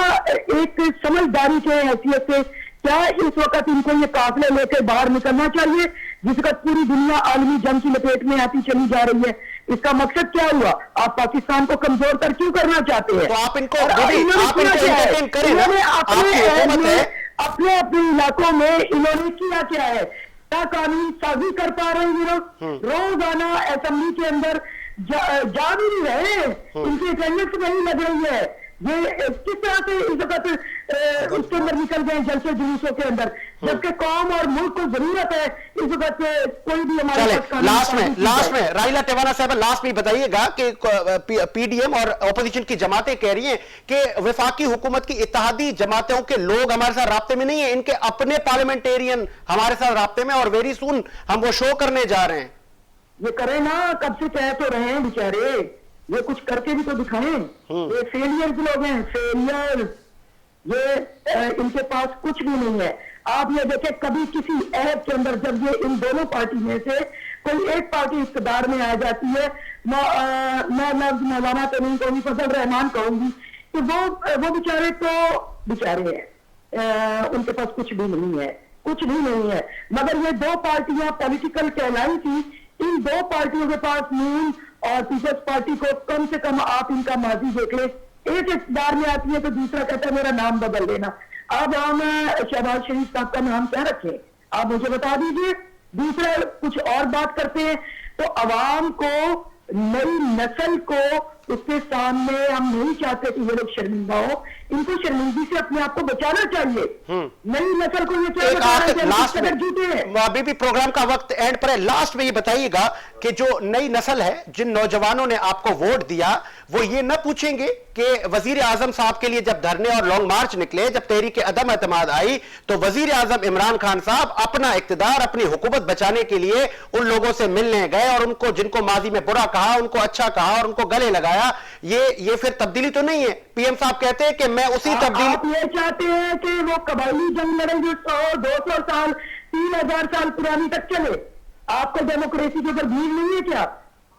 एक समझदारी के हैसियत से क्या इस वक्त इनको ये काफिले लेकर बाहर निकलना चाहिए जिस वक्त पूरी दुनिया आलमी जंग की लपेट में आती चली जा रही है? इसका मकसद क्या हुआ? आप पाकिस्तान को कमजोर कर क्यों करना चाहते हैं? तो आप इनको अपने अपने इलाकों में इन्होंने किया क्या है? क्या कानून साजी कर पा रहे हैं ये लोग? रोजाना असेंबली के अंदर जा भी नहीं रहे, इनकी अटेंडेंस नहीं लग रही है। ये किस तरह से इस वक्त उसके अंदर निकल गए जलसे जुलूसों के अंदर, जबकि कौम और मुल्क को जरूरत है इस वक्त कोई भी हमारे पास। लास्ट में राहिला टेवाना साहब, लास्ट में बताइएगा कि पीडीएम और ऑपोजिशन की जमातें कह रही हैं कि वफाकी हुकूमत की इत्तेहादी जमातों के लोग हमारे साथ राब्ते में नहीं है, इनके अपने पार्लियामेंटेरियन हमारे साथ राब्ते में, और वेरी सुन हम वो शो करने जा रहे हैं। ये करें ना, कब से कह तो रहे हैं बेचारे, ये कुछ करके भी तो दिखाएं। ये फेलियर्स लोग हैं, फेलियर्स। ये इनके पास कुछ भी नहीं है। आप ये देखें, कभी किसी ऐप के अंदर जब ये इन दोनों पार्टी में से कोई एक पार्टी इख्तियार में आ जाती है, मैं मौलाना तो नहीं कहूंगी, फजल रहमान कहूंगी, तो वो बेचारे तो बेचारे हैं, उनके पास कुछ भी नहीं है, कुछ भी नहीं है। मगर ये दो पार्टियां पॉलिटिकल कहलाई थी, इन दो पार्टियों के पास नून और पीपल्स पार्टी को कम से कम आप इनका माजी देख ले, एक इख्तियार में आती है तो दूसरा कहता है मेरा नाम बदल देना। अब हम शहबाज शरीफ साहब का नाम क्या रखें, आप मुझे बता दीजिए। दूसरा कुछ और बात करते हैं तो अवाम को, नई नस्ल को उसके सामने हम नहीं चाहते कि ये लोग शर्मिंदा हो। इनको शर्मिंदगी से अपने आप को बचाना चाहिए। नई नस्ल को ये क्या बता रहे हैं कि लास्ट हम झूठे हैं। में अभी भी प्रोग्राम का वक्त एंड पर है, लास्ट में ये बताइएगा कि जो नई नस्ल है, जिन नौजवानों ने आपको वोट दिया, वो ये न पूछेंगे कि वजीर आजम साहब के लिए जब धरने और लॉन्ग मार्च निकले, जब तहरीक अदम एतमाद आई, तो वजीर आजम इमरान खान साहब अपना इक्तदार, अपनी हुकूमत बचाने के लिए उन लोगों से मिलने गए और उनको, जिनको माजी में बुरा कहा, उनको अच्छा कहा और उनको गले लगाया। ये फिर तब्दीली तो नहीं है। पीएम साहब कहते हैं कि मैं उसी तब्दीली। आप ये चाहते हैं कि वो कबायली जंग लड़ेंगे 100-200 साल 3000 साल पुरानी तक चले? आपको डेमोक्रेसी के ऊपर भीड़ नहीं है क्या?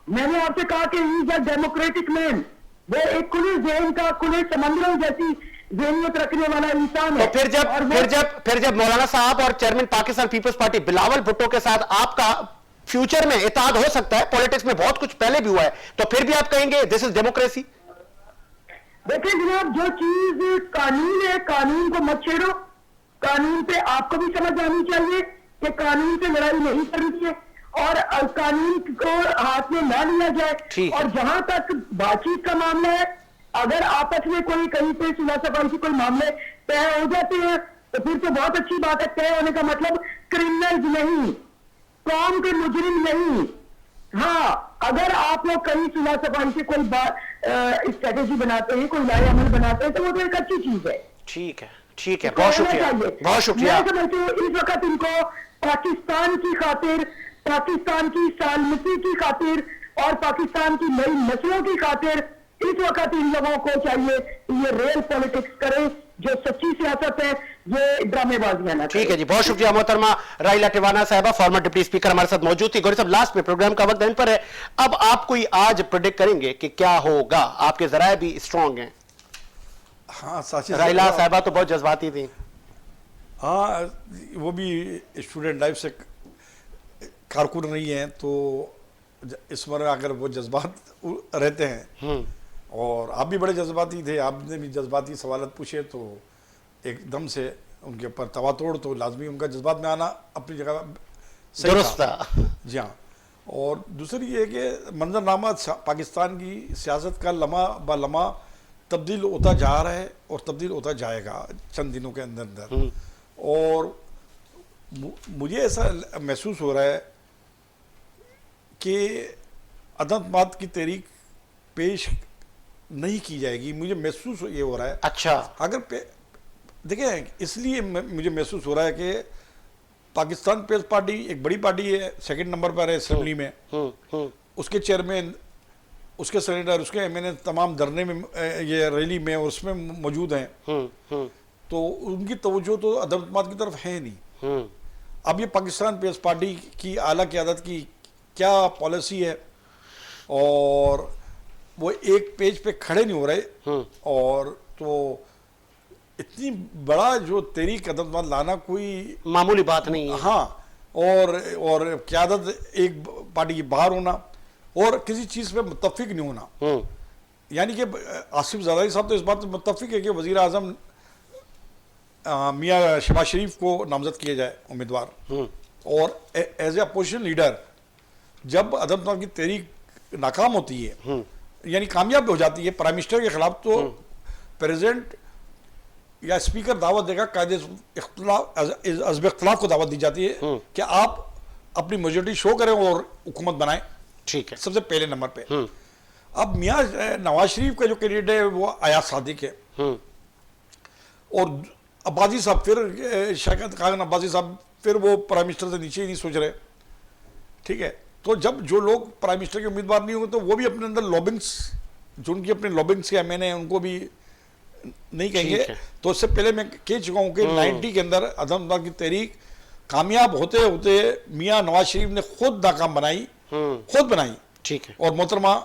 मैंने आपसे कहा कि इज अ डेमोक्रेटिक मैन। वो एक खुले जहन का, खुले समंदरों जैसी जहनियत रखने वाला इंसान है। तो फिर जब मौलाना साहब और chairman Pakistan Peoples Party Bilawal Bhutto के साथ आपका फ्यूचर में इत्तेहाद हो सकता है, पॉलिटिक्स में बहुत कुछ पहले भी हुआ है, तो फिर भी आप कहेंगे दिस इज डेमोक्रेसी? देखिए जनाब, जो चीज कानून है, कानून को मत छेड़ो। कानून पे आपको भी समझ आनी चाहिए कि कानून से लड़ाई नहीं करनी है और कानून को हाथ में ना लिया जाए। और जहां तक बातचीत का मामला है, अगर आपस में कोई कहीं पे सुलह सफाई की कोई मामले तय हो जाते हैं तो फिर तो बहुत अच्छी बात है। तय होने का मतलब क्रिमिनल्स नहीं, कौम के मुजरिम नहीं। हाँ, अगर आप लोग कहीं सुलह सफाई से कोई स्ट्रेटेजी बनाते हैं, कोई लाए अमल बनाते हैं, तो वो तो एक अच्छी चीज है। ठीक है, बहुत शुक्रिया, बहुत शुक्रिया। मैं समझती हूँ इस वक्त इनको पाकिस्तान की खातिर, पाकिस्तान की सालमती की खातिर और पाकिस्तान की नई नस्लों की खातिर इस वक्त इन लोगों को चाहिए कि ये रियल पॉलिटिक्स करें, जो सच्ची सियासत है, ये ड्रामेबाजियां ना। ठीक है जी, बहुत शुक्रिया मोहतरमा राइला टिवाना साहबा, फॉर्मर डिप्टी स्पीकर हमारे साथ मौजूद थी। गौरी साहब, लास्ट में प्रोग्राम का वक्त एंड पर है, अब आप कोई आज प्रेडिक्ट करेंगे कि क्या होगा? आपके जराए भी स्ट्रांग हैं। हाँ, साची राइला साहबा तो बहुत जज्बाती थी। हाँ, वो भी स्टूडेंट लाइफ से कारकुन रही हैं, तो इस बार अगर वो जज्बात रहते हैं, और आप भी बड़े जज्बाती थे, आपने भी जज्बाती सवालत पूछे, तो एकदम से उनके ऊपर तवातोड़, तो लाजमी उनका जज्बात में आना अपनी जगह सही था। जी हाँ। और दूसरी ये कि मंजरनामा पाकिस्तान की सियासत का लम्हा ब लम्हा तब्दील होता जा रहा है और तब्दील होता जाएगा चंद दिनों के अंदर अंदर। और मुझे ऐसा महसूस हो रहा है कि अदमबाद की तहरीक पेश नहीं की जाएगी। मुझे महसूस ये हो रहा है। अच्छा, अगर देखिए, इसलिए मुझे महसूस हो रहा है कि पाकिस्तान पीपल्स पार्टी एक बड़ी पार्टी है, सेकंड नंबर पर है असेंबली में। उसके चेयरमैन, उसके सेनेटर, उसके एमएनए तमाम धरने में, ये रैली में, उसमें मौजूद हैं। तो उनकी तवज्जो तो अदमबाद की तरफ है नहीं। अब ये पाकिस्तान पीपल्स पार्टी की आला क़यादत की क्या पॉलिसी है, और वो एक पेज पे खड़े नहीं हो रहे। और तो इतनी बड़ा जो तहरीक अदमबाद लाना कोई मामूली बात नहीं है। हाँ, और क़यादत एक पार्टी की बाहर होना और किसी चीज़ पे मुत्तफिक नहीं होना। यानी कि आसिफ ज़रदारी साहब तो इस बात पर मुत्तफिक है कि वज़ीर आज़म मियाँ शहबाज शरीफ को नामजद किया जाए उम्मीदवार, और एज ए अपोजिशन लीडर जब अदमबाद की तहरीक नाकाम होती है, यानी कामयाब हो जाती है प्राइम मिनिस्टर के खिलाफ, तो प्रेसिडेंट या स्पीकर दावत देगा, कायदे अज़्ब इख्तिलाफ को दावत दी जाती है कि आप अपनी मेजॉरिटी शो करें और हुकूमत बनाएं। ठीक है, सबसे पहले नंबर पे। अब मियाँ नवाज शरीफ का जो कैंडिडेट है वो अयाज सादिक है, और अब्बासी साहब फिर शौकत खान अब्बासी साहब फिर वो प्राइम मिनिस्टर से नीचे ही नहीं सोच रहे। ठीक है, तो जब जो लोग प्राइम मिनिस्टर के उम्मीदवार नहीं होंगे तो वो भी अपने अंदर लॉबिंग्स, जो उनकी अपने लॉबिंग्स के एमएनए उनको भी नहीं कहेंगे। तो इससे पहले मैं कह चुका हूँ कि 90 के अंदर अदमबाद की तहरीक कामयाब होते होते मियाँ नवाज शरीफ ने खुद नाकाम बनाई, खुद बनाई। ठीक है, और मोहतरमा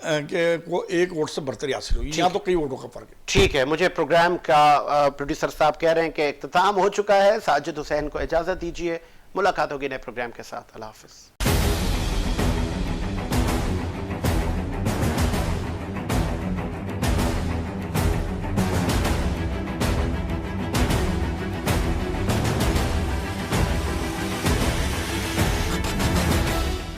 को एक वोट से बढ़तरी हासिल हुई। यहाँ तो कई वोटों का फर्क है। ठीक है, मुझे प्रोग्राम का प्रोड्यूसर साहब कह रहे हैं कि इख्तिताम हो चुका है। साजिद हुसैन को इजाजत दीजिए, मुलाकात होगी नए प्रोग्राम के साथ। अल्लाह हाफिज।